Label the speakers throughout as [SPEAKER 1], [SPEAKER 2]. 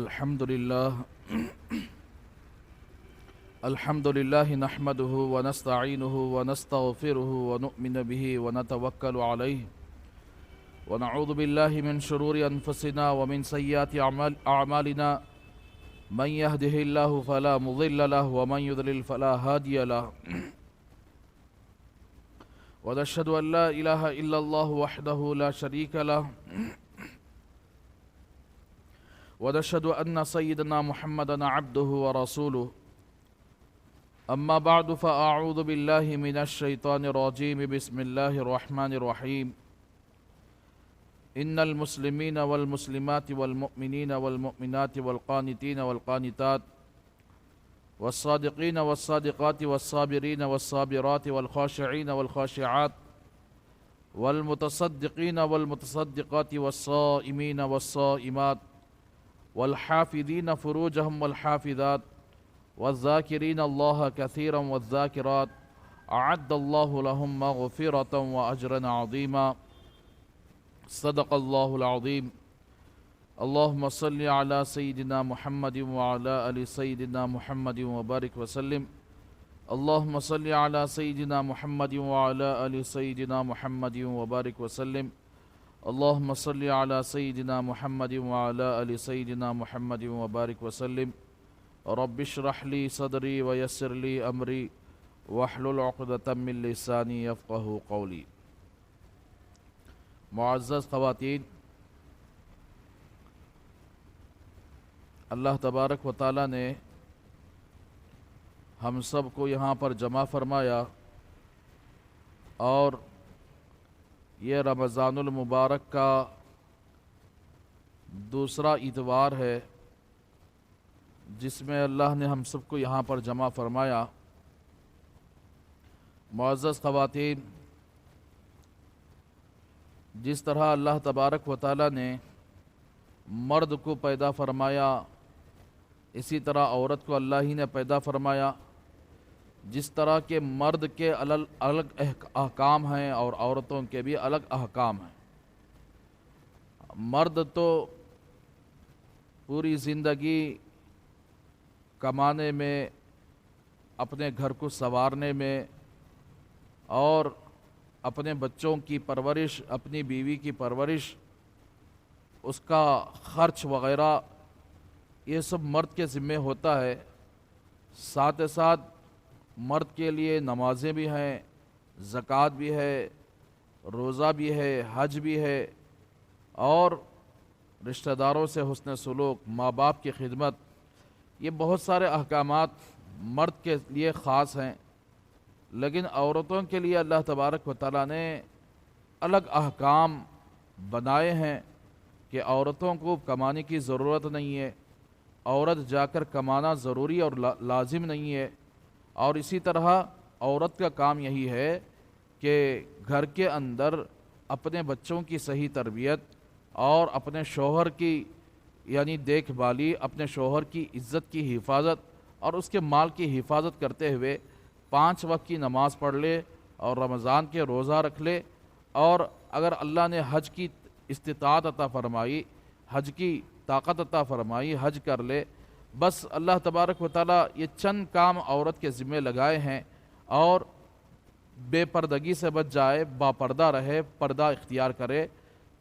[SPEAKER 1] الحمد لله نحمده ونستعينه ونستغفره ونؤمن به ونتوكل عليه ونعوذ بالله من شرور أنفسنا ومن سيئات أعمالنا من يهده الله فلا مضل له ومن يضلل فلا هادي له ونشهد أن لا إله إلا الله وحده لا شريك له ونشهد أن سيدنا محمدًا عبده ورسوله أما بعد فأعوذ بالله من الشيطان الرجيم بسم الله الرحمن الرحيم إن المسلمين والمسلمات والمؤمنين والمؤمنات والقانتين والقانتات والصادقين والصادقات والصابرين والصابرات والخاشعين والخاشعات والمتصدقين والمتصدقات والصائمين والصائمات والحافظين فروجهم والحافظات والذاكرين الله كثيرا والذاكرات أعد الله لهم مغفرة وأجرا عظيما صدق الله العظيم اللهم صل على سيدنا محمد وعلى آل سيدنا محمد وبارك وسلم اللهم صل على سيدنا محمد وعلى آل سيدنا محمد وبارك وسلم اللهم صل على سيدنا محمد وعلى آل سيدنا محمد وبارك وسلم رب اشرح لي صدري ويسر لي أمري واحلل عقدة من لساني يفقه قولي. معزز خواتین، اللہ تبارک و تعالیٰ نے ہم سب کو یہاں پر جمع فرمایا اور یہ رمضان المبارک کا دوسرا اتوار ہے جس میں اللہ نے ہم سب کو یہاں پر جمع فرمایا. معزز خواتین، جس طرح اللہ تبارک و تعالیٰ نے مرد کو پیدا فرمایا اسی طرح عورت کو اللہ ہی نے پیدا فرمایا. جس طرح کے مرد کے الگ احکام ہیں اور عورتوں کے بھی الگ احکام ہیں. مرد تو پوری زندگی کمانے میں، اپنے گھر کو سنوارنے میں اور اپنے بچوں کی پرورش، اپنی بیوی کی پرورش، اس کا خرچ وغیرہ، یہ سب مرد کے ذمہ ہوتا ہے. ساتھ ساتھ مرد کے لیے نمازیں بھی ہیں، زکوٰۃ بھی ہے، روزہ بھی ہے، حج بھی ہے اور رشتہ داروں سے حسن سلوک، ماں باپ کی خدمت، یہ بہت سارے احکامات مرد کے لیے خاص ہیں. لیکن عورتوں کے لیے اللہ تبارک و تعالیٰ نے الگ احکام بنائے ہیں کہ عورتوں کو کمانے کی ضرورت نہیں ہے، عورت جا کر کمانا ضروری اور لازم نہیں ہے. اور اسی طرح عورت کا کام یہی ہے کہ گھر کے اندر اپنے بچوں کی صحیح تربیت اور اپنے شوہر کی یعنی دیکھ بھالی، اپنے شوہر کی عزت کی حفاظت اور اس کے مال کی حفاظت کرتے ہوئے 5 وقت کی نماز پڑھ لے اور رمضان کے روزہ رکھ لے. اور اگر اللہ نے حج کی استطاعت عطا فرمائی، حج کی طاقت عطا فرمائی، حج کر لے. بس اللہ تبارک و تعالیٰ یہ چند کام عورت کے ذمہ لگائے ہیں اور بے پردگی سے بچ جائے، با پردہ رہے، پردہ اختیار کرے.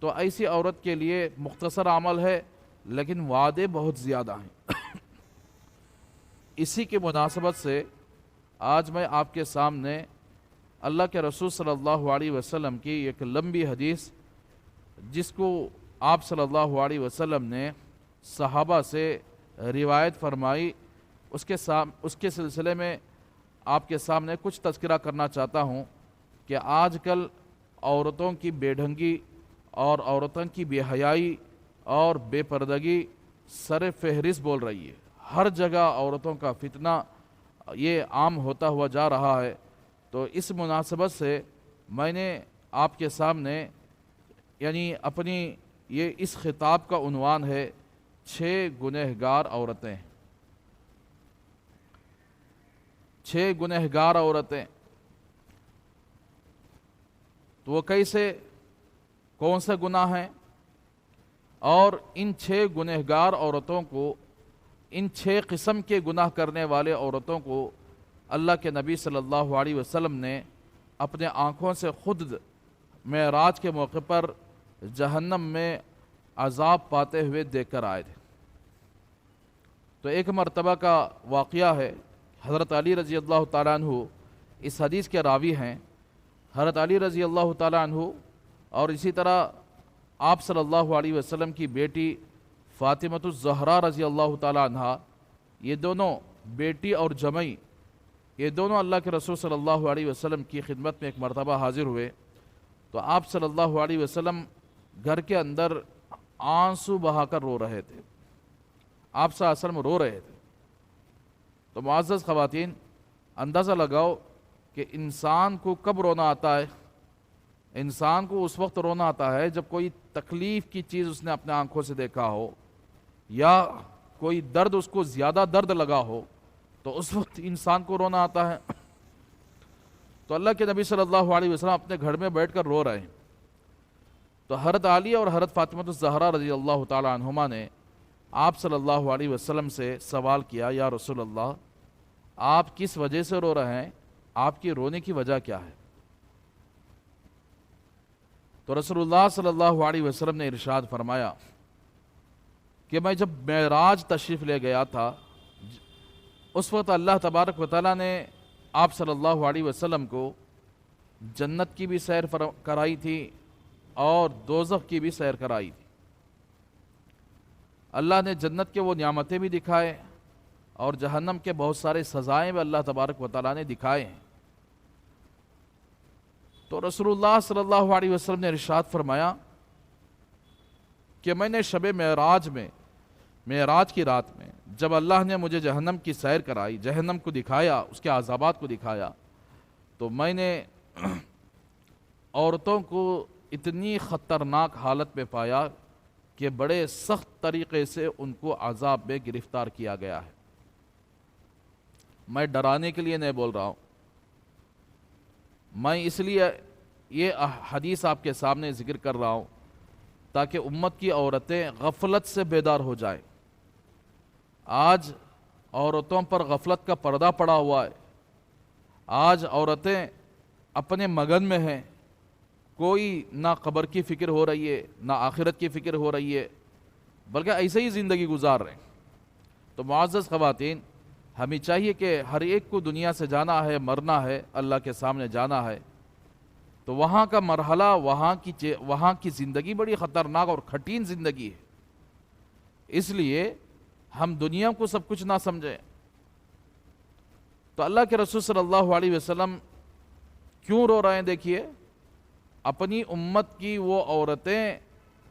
[SPEAKER 1] تو ایسی عورت کے لیے مختصر عمل ہے لیکن وعدے بہت زیادہ ہیں. اسی کی مناسبت سے آج میں آپ کے سامنے اللہ کے رسول صلی اللہ علیہ وسلم کی ایک لمبی حدیث، جس کو آپ صلی اللہ علیہ وسلم نے صحابہ سے روایت فرمائی، اس کے سلسلے میں آپ کے سامنے کچھ تذکرہ کرنا چاہتا ہوں کہ آج کل عورتوں کی بے ڈھنگی اور عورتوں کی بے حیائی اور بے پردگی سر فہرست بول رہی ہے. ہر جگہ عورتوں کا فتنہ یہ عام ہوتا ہوا جا رہا ہے. تو اس مناسبت سے میں نے آپ کے سامنے یعنی اپنی یہ اس خطاب کا عنوان ہے 6 گنہگار عورتیں. 6 گنہگار عورتیں. تو وہ کیسے، کون سے گناہ ہیں؟ اور ان 6 گنہگار عورتوں کو، ان 6 قسم کے گناہ کرنے والے عورتوں کو اللہ کے نبی صلی اللہ علیہ وسلم نے اپنے آنکھوں سے خود معراج کے موقع پر جہنم میں عذاب پاتے ہوئے دیکھ کر آئے تھے۔ تو ایک مرتبہ کا واقعہ ہے، حضرت علی رضی اللہ تعالیٰ عنہ اس حدیث کے راوی ہیں۔ حضرت علی رضی اللہ تعالیٰ عنہ اور اسی طرح آپ صلی اللہ علیہ وسلم کی بیٹی فاطمۃ الزہرا رضی اللہ تعالیٰ عنہ، یہ دونوں بیٹی اور جمعی، یہ دونوں اللہ کے رسول صلی اللہ علیہ وسلم کی خدمت میں ایک مرتبہ حاضر ہوئے۔ تو آپ صلی اللہ علیہ وسلم گھر کے اندر آنسو بہا کر رو رہے تھے، آپ صلی اللہ علیہ وسلم رو رہے تھے۔ تو معزز خواتین، اندازہ لگاؤ کہ انسان کو کب رونا آتا ہے۔ انسان کو اس وقت رونا آتا ہے جب کوئی تکلیف کی چیز اس نے اپنے آنکھوں سے دیکھا ہو، یا کوئی درد اس کو زیادہ درد لگا ہو، تو اس وقت انسان کو رونا آتا ہے۔ تو اللہ کے نبی صلی اللہ علیہ وسلم اپنے گھر میں بیٹھ کر رو رہے ہیں۔ تو حضرت علی اور حضرت فاطمۃ الزہرا رضی اللہ تعالی عنہما نے آپ صلی اللہ علیہ وسلم سے سوال کیا، یا رسول اللہ، آپ کس وجہ سے رو رہے ہیں؟ آپ کی رونے کی وجہ کیا ہے؟ تو رسول اللہ صلی اللہ علیہ وسلم نے ارشاد فرمایا کہ میں جب معراج تشریف لے گیا تھا، اس وقت اللہ تبارک و تعالیٰ نے آپ صلی اللہ علیہ وسلم کو جنت کی بھی سیر کرائی تھی اور دوزخ کی بھی سیر کرائی تھی۔ اللہ نے جنت کے وہ نعمتیں بھی دکھائے اور جہنم کے بہت سارے سزائیں بھی اللہ تبارک و تعالیٰ نے دکھائے ہیں۔ تو رسول اللہ صلی اللہ علیہ وسلم نے ارشاد فرمایا کہ میں نے شب معراج میں، معراج کی رات میں، جب اللہ نے مجھے جہنم کی سیر کرائی، جہنم کو دکھایا، اس کے عذابات کو دکھایا، تو میں نے عورتوں کو اتنی خطرناک حالت میں پایا کہ بڑے سخت طریقے سے ان کو عذاب میں گرفتار کیا گیا ہے۔ میں ڈرانے کے لیے نہیں بول رہا ہوں، میں اس لیے یہ حدیث آپ کے سامنے ذکر کر رہا ہوں تاکہ امت کی عورتیں غفلت سے بیدار ہو جائیں۔ آج عورتوں پر غفلت کا پردہ پڑا ہوا ہے، آج عورتیں اپنے مگن میں ہیں، کوئی نہ قبر کی فکر ہو رہی ہے، نہ آخرت کی فکر ہو رہی ہے، بلکہ ایسے ہی زندگی گزار رہے ہیں۔ تو معزز خواتین، ہمیں چاہیے کہ ہر ایک کو دنیا سے جانا ہے، مرنا ہے، اللہ کے سامنے جانا ہے، تو وہاں کا مرحلہ، وہاں کی زندگی بڑی خطرناک اور کٹھن زندگی ہے۔ اس لیے ہم دنیا کو سب کچھ نہ سمجھیں۔ تو اللہ کے رسول صلی اللہ علیہ وسلم کیوں رو رہے ہیں؟ دیکھیے، اپنی امت کی وہ عورتیں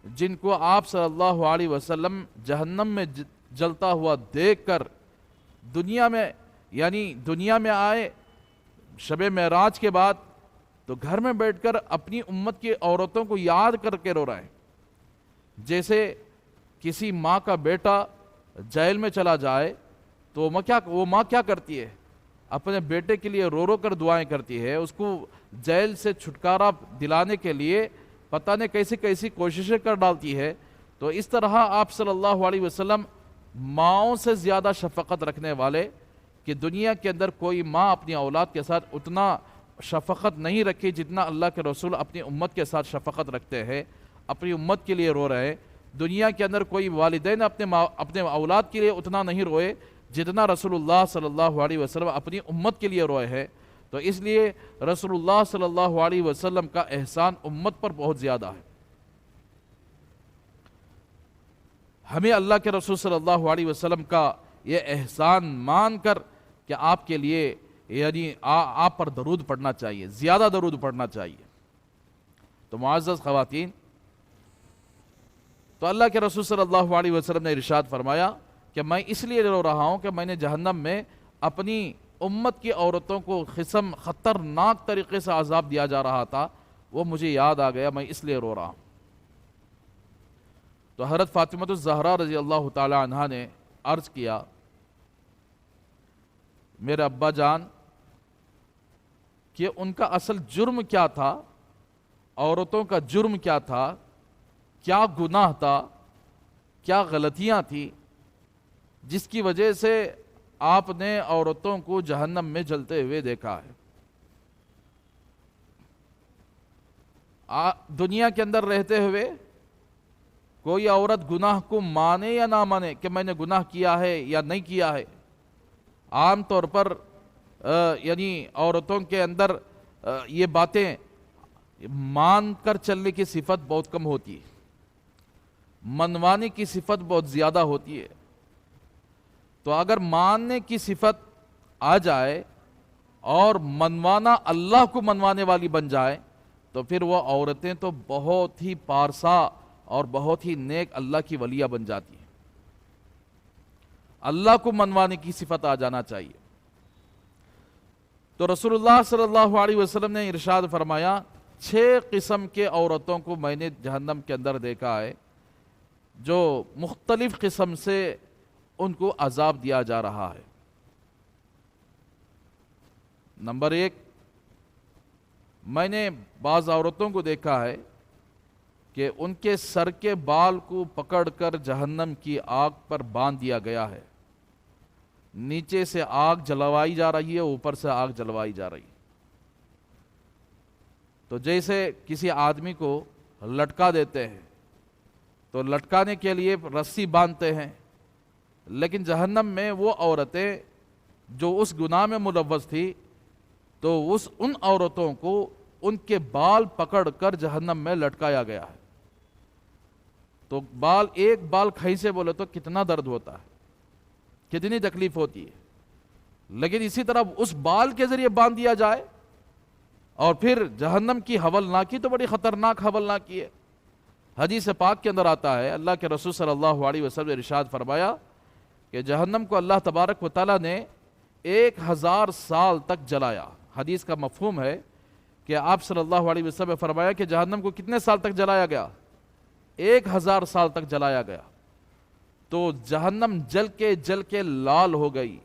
[SPEAKER 1] جن کو آپ صلی اللہ علیہ وسلم جہنم میں جلتا ہوا دیکھ کر دنیا میں آئے شب معراج کے بعد، تو گھر میں بیٹھ کر اپنی امت کی عورتوں کو یاد کر کے رو رہے ہیں۔ جیسے کسی ماں کا بیٹا جیل میں چلا جائے تو وہ ماں کیا کرتی ہے؟ اپنے بیٹے کے لیے رو رو کر دعائیں کرتی ہے، اس کو جیل سے چھٹکارا دلانے کے لیے پتہ نہیں کیسی کیسی کوششیں کر ڈالتی ہے۔ تو اس طرح آپ صلی اللہ علیہ وسلم ماؤں سے زیادہ شفقت رکھنے والے، کہ دنیا کے اندر کوئی ماں اپنی اولاد کے ساتھ اتنا شفقت نہیں رکھی جتنا اللہ کے رسول اپنی امت کے ساتھ شفقت رکھتے ہیں، اپنی امت کے لیے رو رہے ہیں۔ دنیا کے اندر کوئی والدین اپنے اولاد کے لیے اتنا نہیں روئے جتنا رسول اللہ صلی اللہ علیہ وسلم اپنی امت کے لیے روئے ہیں۔ تو اس لیے رسول اللہ صلی اللہ علیہ وسلم کا احسان امت پر بہت زیادہ ہے۔ ہمیں اللہ کے رسول صلی اللہ علیہ وسلم کا یہ احسان مان کر کہ آپ کے لیے آپ پر درود پڑھنا چاہیے، زیادہ درود پڑھنا چاہیے۔ تو معزز خواتین، تو اللہ کے رسول صلی اللہ علیہ وسلم نے ارشاد فرمایا کہ میں اس لیے رو رہا ہوں کہ میں نے جہنم میں اپنی امت کی عورتوں کو خطرناک طریقے سے عذاب دیا جا رہا تھا، وہ مجھے یاد آ گیا، میں اس لیے رو رہا ہوں۔ تو حضرت فاطمۃ الزہرا رضی اللہ تعالی عنہا نے عرض کیا، میرے ابا جان، کہ ان کا اصل جرم کیا تھا، عورتوں کا جرم کیا تھا، کیا گناہ تھا کیا غلطیاں تھیں جس کی وجہ سے آپ نے عورتوں کو جہنم میں جلتے ہوئے دیکھا ہے؟ دنیا کے اندر رہتے ہوئے کوئی عورت گناہ کو مانے یا نہ مانے کہ میں نے گناہ کیا ہے یا نہیں کیا ہے، عام طور پر یعنی عورتوں کے اندر یہ باتیں مان کر چلنے کی صفت بہت کم ہوتی ہے، منوانے کی صفت بہت زیادہ ہوتی ہے۔ تو اگر ماننے کی صفت آ جائے اور منوانا اللہ کو منوانے والی بن جائے تو پھر وہ عورتیں تو بہت ہی پارسا اور بہت ہی نیک اللہ کی ولیہ بن جاتی ہیں۔ اللہ کو منوانے کی صفت آ جانا چاہیے۔ تو رسول اللہ صلی اللہ علیہ وسلم نے ارشاد فرمایا 6 قسم کے عورتوں کو میں نے جہنم کے اندر دیکھا ہے جو مختلف قسم سے ان کو عذاب دیا جا رہا ہے۔ نمبر 1، میں نے بعض عورتوں کو دیکھا ہے کہ ان کے سر کے بال کو پکڑ کر جہنم کی آگ پر باندھ دیا گیا ہے، نیچے سے آگ جلوائی جا رہی ہے، اوپر سے آگ جلوائی جا رہی ہے۔ تو جیسے کسی آدمی کو لٹکا دیتے ہیں تو لٹکانے کے لیے رسی باندھتے ہیں، لیکن جہنم میں وہ عورتیں جو اس گناہ میں ملوث تھی تو ان عورتوں کو ان کے بال پکڑ کر جہنم میں لٹکایا گیا ہے۔ تو ایک بال کھینچے بولے تو کتنا درد ہوتا ہے، کتنی تکلیف ہوتی ہے، لیکن اسی طرح اس بال کے ذریعے باندھ دیا جائے اور پھر جہنم کی ہولناکی تو بڑی خطرناک ہولناکی ہے۔ حدیث پاک کے اندر آتا ہے، اللہ کے رسول صلی اللہ علیہ وسلم نے ارشاد فرمایا کہ جہنم کو اللہ تبارک و تعالیٰ نے 1000 سال تک جلایا۔ حدیث کا مفہوم ہے کہ آپ صلی اللہ علیہ وسلم نے فرمایا کہ جہنم کو کتنے سال تک جلایا گیا؟ 1000 سال تک جلایا گیا۔ تو جہنم جل کے لال ہو گئی،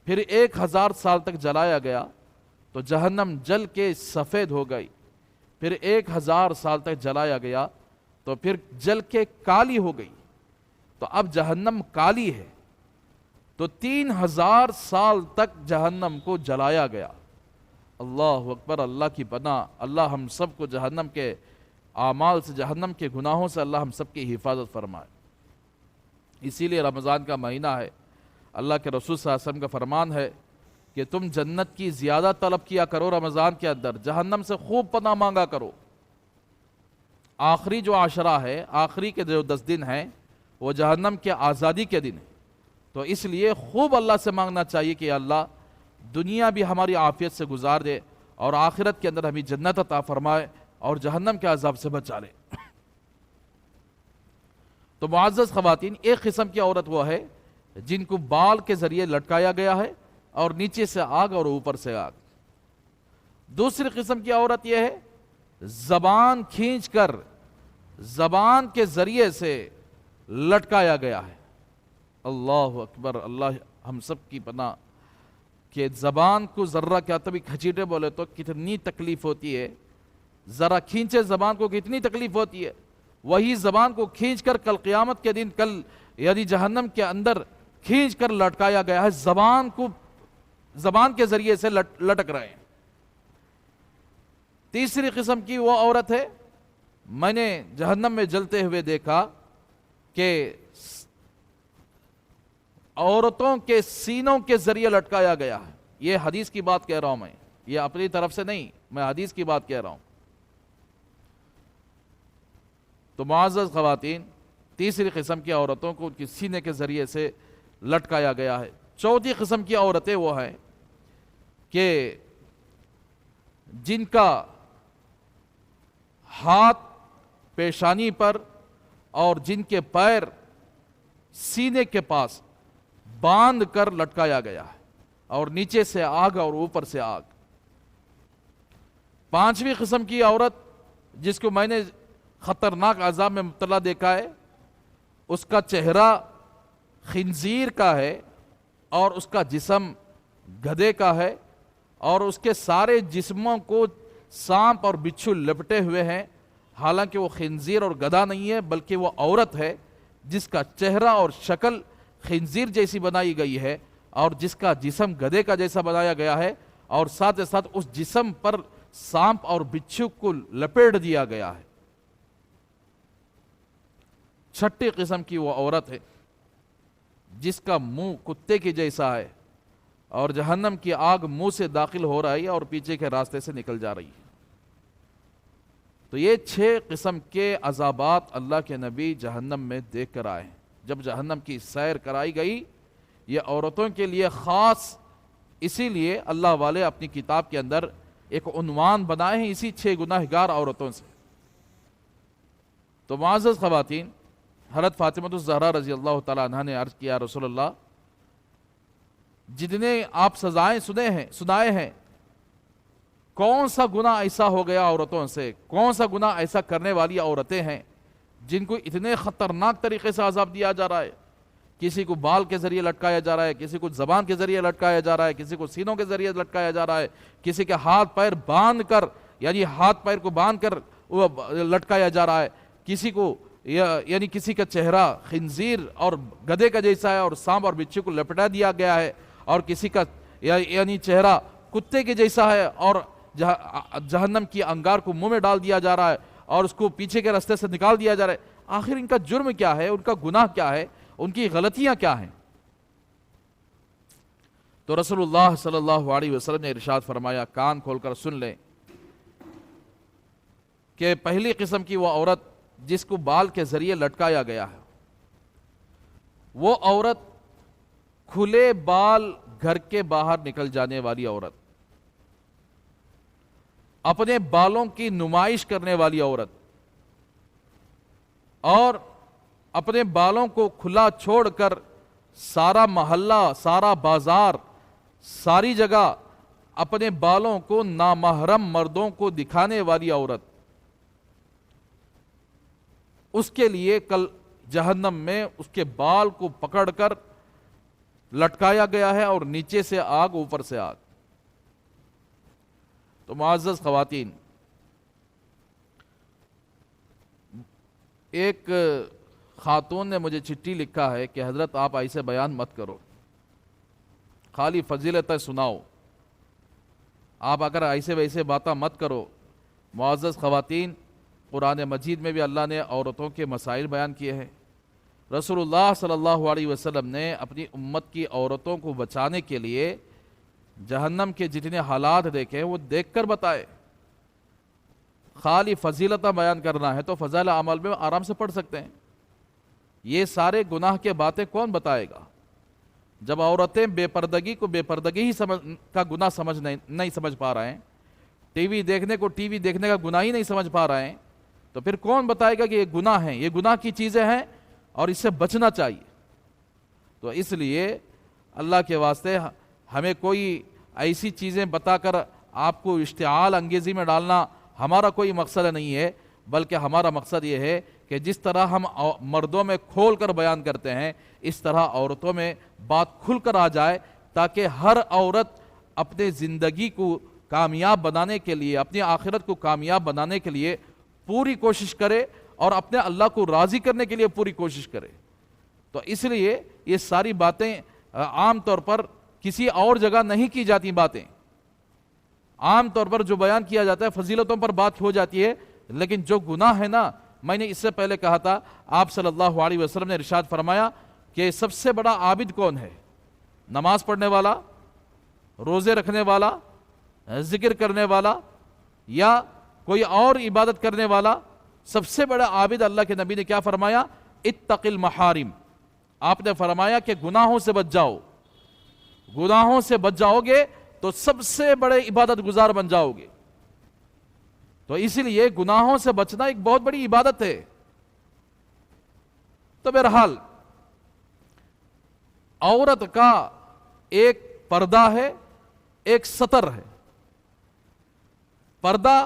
[SPEAKER 1] پھر 1000 سال تک جلایا گیا تو جہنم جل کے سفید ہو گئی، پھر 1000 سال تک جلایا گیا تو پھر جل کے کالی ہو گئی۔ تو اب جہنم کالی ہے، تو 3000 سال تک جہنم کو جلایا گیا۔ اللہ اکبر، اللہ کی پناہ، اللہ ہم سب کو جہنم کے اعمال سے، جہنم کے گناہوں سے اللہ ہم سب کی حفاظت فرمائے۔ اسی لیے رمضان کا مہینہ ہے، اللہ کے رسول صلی اللہ علیہ وسلم کا فرمان ہے کہ تم جنت کی زیادہ طلب کیا کرو رمضان کے اندر، جہنم سے خوب پناہ مانگا کرو۔ آخری جو عشرہ ہے، آخری کے جو 10 دن ہیں وہ جہنم کے آزادی کے دن ہیں، تو اس لیے خوب اللہ سے مانگنا چاہیے کہ اللہ دنیا بھی ہماری عافیت سے گزار دے اور آخرت کے اندر ہمیں جنت عطا فرمائے اور جہنم کے عذاب سے بچا لے۔ تو معزز خواتین، ایک قسم کی عورت وہ ہے جن کو بال کے ذریعے لٹکایا گیا ہے اور نیچے سے آگ اور اوپر سے آگ۔ دوسری قسم کی عورت یہ ہے زبان کھینچ کر زبان کے ذریعے سے لٹکایا گیا ہے۔ اللہ اکبر، اللہ ہم سب کی پناہ کہ زبان کو ذرہ کیا تبھی کھچیٹے بولے تو کتنی تکلیف ہوتی ہے، ذرا کھینچے زبان کو کتنی تکلیف ہوتی ہے، وہی زبان کو کھینچ کر کل قیامت کے دن یعنی جہنم کے اندر کھینچ کر لٹکایا گیا ہے، زبان کے ذریعے سے لٹک رہے ہیں۔ تیسری قسم کی وہ عورت ہے، میں نے جہنم میں جلتے ہوئے دیکھا کہ عورتوں کے سینوں کے ذریعے لٹکایا گیا ہے۔ یہ حدیث کی بات کہہ رہا ہوں میں، یہ اپنی طرف سے نہیں، میں حدیث کی بات کہہ رہا ہوں۔ تو معزز خواتین، تیسری قسم کی عورتوں کو ان کی سینے کے ذریعے سے لٹکایا گیا ہے۔ چوتھی قسم کی عورتیں وہ ہیں کہ جن کا ہاتھ پیشانی پر اور جن کے پیر سینے کے پاس باندھ کر لٹکایا گیا ہے اور نیچے سے آگ اور اوپر سے آگ۔ پانچویں قسم کی عورت جس کو میں نے خطرناک عذاب میں مبتلا دیکھا ہے، اس کا چہرہ خنزیر کا ہے اور اس کا جسم گدھے کا ہے اور اس کے سارے جسموں کو سانپ اور بچھو لپٹے ہوئے ہیں، حالانکہ وہ خنزیر اور گدھا نہیں ہے بلکہ وہ عورت ہے، جس کا چہرہ اور شکل خنزیر جیسی بنائی گئی ہے اور جس کا جسم گدھے کا جیسا بنایا گیا ہے، اور ساتھ ساتھ اس جسم پر سانپ اور بچھو کو لپیٹ دیا گیا ہے۔ چھٹی قسم کی وہ عورت ہے جس کا منہ کتے کے جیسا ہے اور جہنم کی آگ منہ سے داخل ہو رہی ہے اور پیچھے کے راستے سے نکل جا رہی ہے۔ تو یہ 6 قسم کے عذابات اللہ کے نبی جہنم میں دیکھ کر آئے ہیں۔ جب جہنم کی سیر کرائی گئی، یہ عورتوں کے لیے خاص، اسی لیے اللہ والے اپنی کتاب کے اندر ایک عنوان بنائے ہیں اسی 6 گناہگار عورتوں سے۔ تو معزز خواتین، حضرت فاطمہ الزہرا رضی اللہ تعالیٰ عنہ نے عرض کیا، رسول اللہ، جتنے آپ سزائیں سنائے ہیں، کون سا گناہ ایسا ہو گیا عورتوں سے، کون سا گناہ ایسا کرنے والی عورتیں ہیں جن کو اتنے خطرناک طریقے سے عذاب دیا جا رہا ہے؟ کسی کو بال کے ذریعے لٹکایا جا رہا ہے، کسی کو زبان کے ذریعے لٹکایا جا رہا ہے، کسی کو سینوں کے ذریعے لٹکایا جا رہا ہے، کسی کے ہاتھ پیر باندھ کر، یعنی ہاتھ پیر کو باندھ کر لٹکایا جا رہا ہے، کسی کو یعنی کسی کا چہرہ خنزیر اور گدھے کا جیسا ہے اور سانپ اور بچھو کو لپٹا دیا گیا ہے، اور کسی کا یعنی چہرہ کتے کے جیسا ہے اور جہنم کی انگار کو منہ میں ڈال دیا جا رہا ہے اور اس کو پیچھے کے راستے سے نکال دیا جا رہا ہے۔ آخر ان کا جرم کیا ہے، ان کا گناہ کیا ہے، ان کی غلطیاں کیا ہیں؟ تو رسول اللہ صلی اللہ علیہ وسلم نے ارشاد فرمایا، کان کھول کر سن لیں، کہ پہلی قسم کی وہ عورت جس کو بال کے ذریعے لٹکایا گیا ہے، وہ عورت کھلے بال گھر کے باہر نکل جانے والی عورت، اپنے بالوں کی نمائش کرنے والی عورت، اور اپنے بالوں کو کھلا چھوڑ کر سارا محلہ، سارا بازار، ساری جگہ اپنے بالوں کو نامحرم مردوں کو دکھانے والی عورت، اس کے لیے کل جہنم میں اس کے بال کو پکڑ کر لٹکایا گیا ہے اور نیچے سے آگ اوپر سے آگ۔ تو معزز خواتین، ایک خاتون نے مجھے چٹھی لکھا ہے کہ حضرت آپ ایسے بیان مت کرو، خالی فضیلتیں سناؤ، آپ اگر ایسے ویسے باتیں مت کرو۔ معزز خواتین، قرآن مجید میں بھی اللہ نے عورتوں کے مسائل بیان کیے ہیں۔ رسول اللہ صلی اللہ علیہ وسلم نے اپنی امت کی عورتوں کو بچانے کے لیے جہنم کے جتنے حالات دیکھے وہ دیکھ کر بتائے۔ خالی فضیلتیں بیان کرنا ہے تو فضائل اعمال میں آرام سے پڑھ سکتے ہیں، یہ سارے گناہ کے باتیں کون بتائے گا؟ جب عورتیں بے پردگی کو بے پردگی ہی کا گناہ نہیں سمجھ پا رہے ہیں، ٹی وی دیکھنے کو ٹی وی دیکھنے کا گناہ ہی نہیں سمجھ پا رہے ہیں، تو پھر کون بتائے گا کہ یہ گناہ ہیں، یہ گناہ کی چیزیں ہیں اور اس سے بچنا چاہیے؟ تو اس لیے اللہ کے واسطے ہمیں کوئی ایسی چیزیں بتا کر آپ کو اشتعال انگیزی میں ڈالنا ہمارا کوئی مقصد نہیں ہے، بلکہ ہمارا مقصد یہ ہے کہ جس طرح ہم مردوں میں کھول کر بیان کرتے ہیں، اس طرح عورتوں میں بات کھل کر آ جائے، تاکہ ہر عورت اپنے زندگی کو کامیاب بنانے کے لیے، اپنی آخرت کو کامیاب بنانے کے لیے پوری کوشش کرے اور اپنے اللہ کو راضی کرنے کے لیے پوری کوشش کرے۔ تو اس لیے یہ ساری باتیں عام طور پر کسی اور جگہ نہیں کی جاتی، باتیں عام طور پر جو بیان کیا جاتا ہے فضیلتوں پر بات ہو جاتی ہے، لیکن جو گناہ ہے نا، میں نے اس سے پہلے کہا تھا، آپ صلی اللہ علیہ وسلم نے ارشاد فرمایا کہ سب سے بڑا عابد کون ہے؟ نماز پڑھنے والا، روزے رکھنے والا، ذکر کرنے والا، یا کوئی اور عبادت کرنے والا؟ سب سے بڑا عابد اللہ کے نبی نے کیا فرمایا؟ اتق المحارم۔ آپ نے فرمایا کہ گناہوں سے بچ جاؤ، گناہوں سے بچ جاؤ گے تو سب سے بڑے عبادت گزار بن جاؤ گے۔ تو اسی لیے گناہوں سے بچنا ایک بہت بڑی عبادت ہے۔ تو بہرحال عورت کا ایک پردہ ہے، ایک ستر ہے۔ پردہ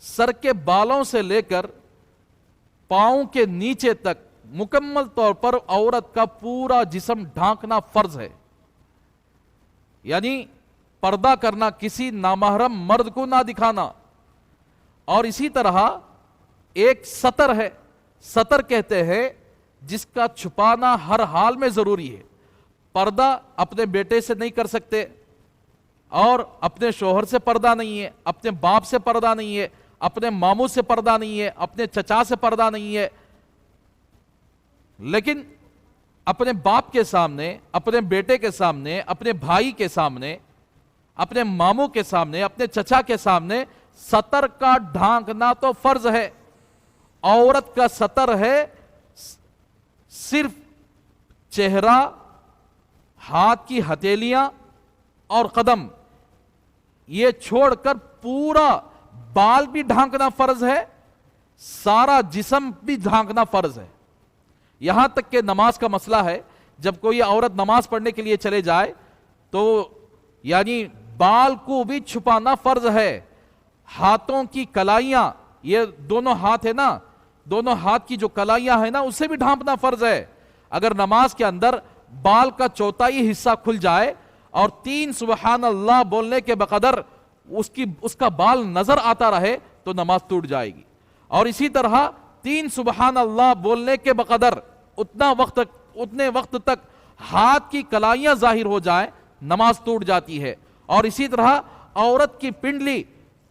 [SPEAKER 1] سر کے بالوں سے لے کر پاؤں کے نیچے تک مکمل طور پر عورت کا پورا جسم ڈھانکنا فرض ہے، یعنی پردہ کرنا، کسی نامحرم مرد کو نہ دکھانا۔ اور اسی طرح ایک ستر ہے، ستر کہتے ہیں جس کا چھپانا ہر حال میں ضروری ہے. پردہ اپنے بیٹے سے نہیں کر سکتے، اور اپنے شوہر سے پردہ نہیں ہے، اپنے باپ سے پردہ نہیں ہے، اپنے ماموں سے پردہ نہیں ہے، اپنے چچا سے پردہ نہیں ہے. لیکن اپنے باپ کے سامنے، اپنے بیٹے کے سامنے، اپنے بھائی کے سامنے، اپنے ماموں کے سامنے، اپنے چچا کے سامنے سطر کا ڈھانکنا تو فرض ہے. عورت کا سطر ہے صرف چہرہ، ہاتھ کی ہتھیلیاں اور قدم، یہ چھوڑ کر پورا بال بھی ڈھانکنا فرض ہے، سارا جسم بھی ڈھانکنا فرض ہے. یہاں تک کہ نماز کا مسئلہ ہے، جب کوئی عورت نماز پڑھنے کے لیے چلے جائے تو یعنی بال کو بھی چھپانا فرض ہے. ہاتھوں کی کلائیاں، یہ دونوں ہاتھ ہے نا، دونوں ہاتھ کی جو کلائیاں ہیں نا، اسے بھی ڈھانپنا فرض ہے. اگر نماز کے اندر بال کا چوتھائی حصہ کھل جائے اور 3 سبحان اللہ بولنے کے بقدر اس کا بال نظر آتا رہے تو نماز ٹوٹ جائے گی. اور اسی طرح 3 سبحان اللہ بولنے کے بقدر اتنے وقت تک ہاتھ کی کلائیاں ظاہر ہو جائیں، نماز ٹوٹ جاتی ہے. اور اسی طرح عورت کی پنڈلی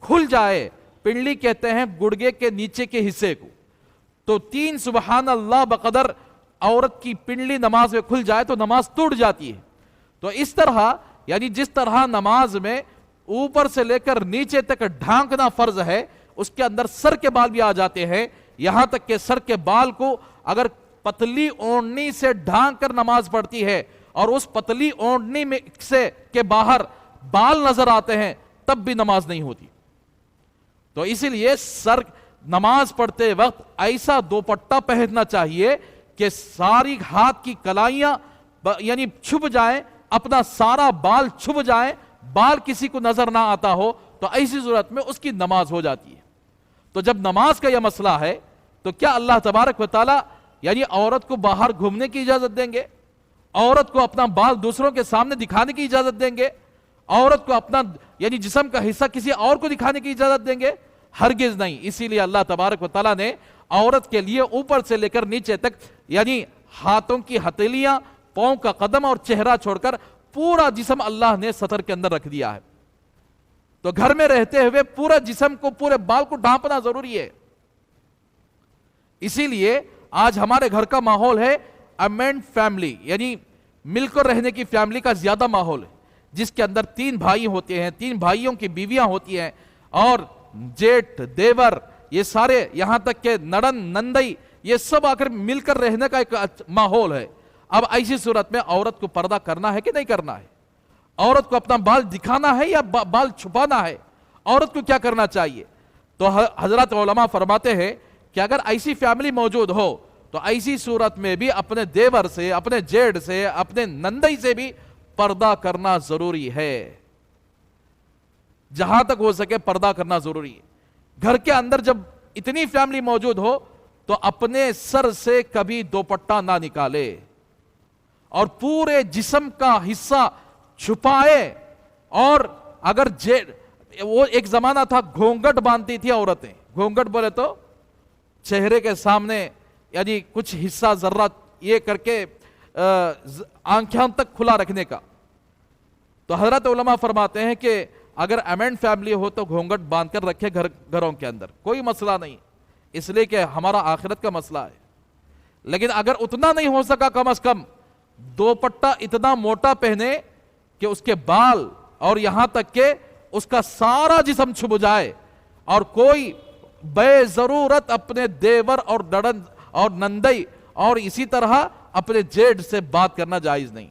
[SPEAKER 1] کھل جائے، پنڈلی کہتے ہیں گڑگے کے نیچے کے حصے کو، تو 3 سبحان اللہ بقدر عورت کی پنڈلی نماز میں کھل جائے تو نماز ٹوٹ جاتی ہے. تو اس طرح یعنی جس طرح نماز میں اوپر سے لے کر نیچے تک ڈھانکنا فرض ہے، اس کے اندر سر کے بال بھی آ جاتے ہیں. یہاں تک کہ سر کے بال کو اگر پتلی اوڑھنی سے ڈھانک کر نماز پڑھتی ہے اور اس پتلی اوڑھنی میں سے کے باہر بال نظر آتے ہیں تب بھی نماز نہیں ہوتی. تو اسی لیے نماز پڑھتے وقت ایسا دوپٹہ پہننا چاہیے کہ ساری ہاتھ کی کلائیاں یعنی چھپ جائیں، اپنا سارا بال چھپ جائیں، بال کسی کو نظر نہ آتا ہو، تو ایسی صورت میں اس کی نماز ہو جاتی ہے. تو جب نماز کا یہ مسئلہ ہے تو کیا اللہ تبارک و تعالی یعنی عورت کو باہر گھومنے کی اجازت دیں گے؟ عورت کو اپنا بال دوسروں کے سامنے دکھانے کی اجازت دیں گے؟ عورت کو اپنا یعنی جسم کا حصہ کسی اور کو دکھانے کی اجازت دیں گے؟ ہرگز نہیں. اسی لیے اللہ تبارک و تعالیٰ نے عورت کے لیے اوپر سے لے کر نیچے تک یعنی ہاتھوں کی ہتھیلیاں، پاؤں کا قدم اور چہرہ چھوڑ کر پورا جسم اللہ نے سطر کے اندر رکھ دیا ہے. تو گھر میں رہتے ہوئے پورا جسم کو، پورے بال کو ڈھانپنا ضروری ہے. اسی لیے آج ہمارے گھر کا ماحول ہے امینڈ فیملی، یعنی مل کر رہنے کی فیملی کا زیادہ ماحول ہے، جس کے اندر 3 بھائی ہوتے ہیں، 3 بھائیوں کی بیویاں ہوتی ہیں، اور جیٹھ، دیور، یہ سارے، یہاں تک کہ نڑن، نندئی، یہ سب آ کر مل کر رہنے کا ایک ماحول ہے. اب ایسی صورت میں عورت کو پردہ کرنا ہے کہ نہیں کرنا ہے؟ عورت کو اپنا بال دکھانا ہے یا بال چھپانا ہے؟ عورت کو کیا کرنا چاہیے؟ تو حضرات علماء فرماتے ہیں کہ اگر ایسی فیملی موجود ہو تو ایسی صورت میں بھی اپنے دیور سے، اپنے جیڑ سے، اپنے نندئی سے بھی پردہ کرنا ضروری ہے. جہاں تک ہو سکے پردہ کرنا ضروری ہے. گھر کے اندر جب اتنی فیملی موجود ہو تو اپنے سر سے کبھی دوپٹہ نہ نکالے اور پورے جسم کا حصہ چھپائے. اور اگر وہ ایک زمانہ تھا گھونگھٹ باندھتی تھی عورتیں. گھونگھٹ بولے تو چہرے کے سامنے یعنی کچھ حصہ ذرہ یہ کر کے آنکھوں تک کھلا رکھنے کا. تو حضرت علماء فرماتے ہیں کہ اگر امینڈ فیملی ہو تو گھونگھٹ باندھ کر رکھے گھروں کے اندر، کوئی مسئلہ نہیں، اس لیے کہ ہمارا آخرت کا مسئلہ ہے. لیکن اگر اتنا نہیں ہو سکا، کم از کم دوپٹہ اتنا موٹا پہنے کہ اس کے بال اور یہاں تک کہ اس کا سارا جسم چھپ جائے، اور کوئی بے ضرورت اپنے دیور اور نڑند اور نندئی اور اسی طرح اپنے جیڈ سے بات کرنا جائز نہیں.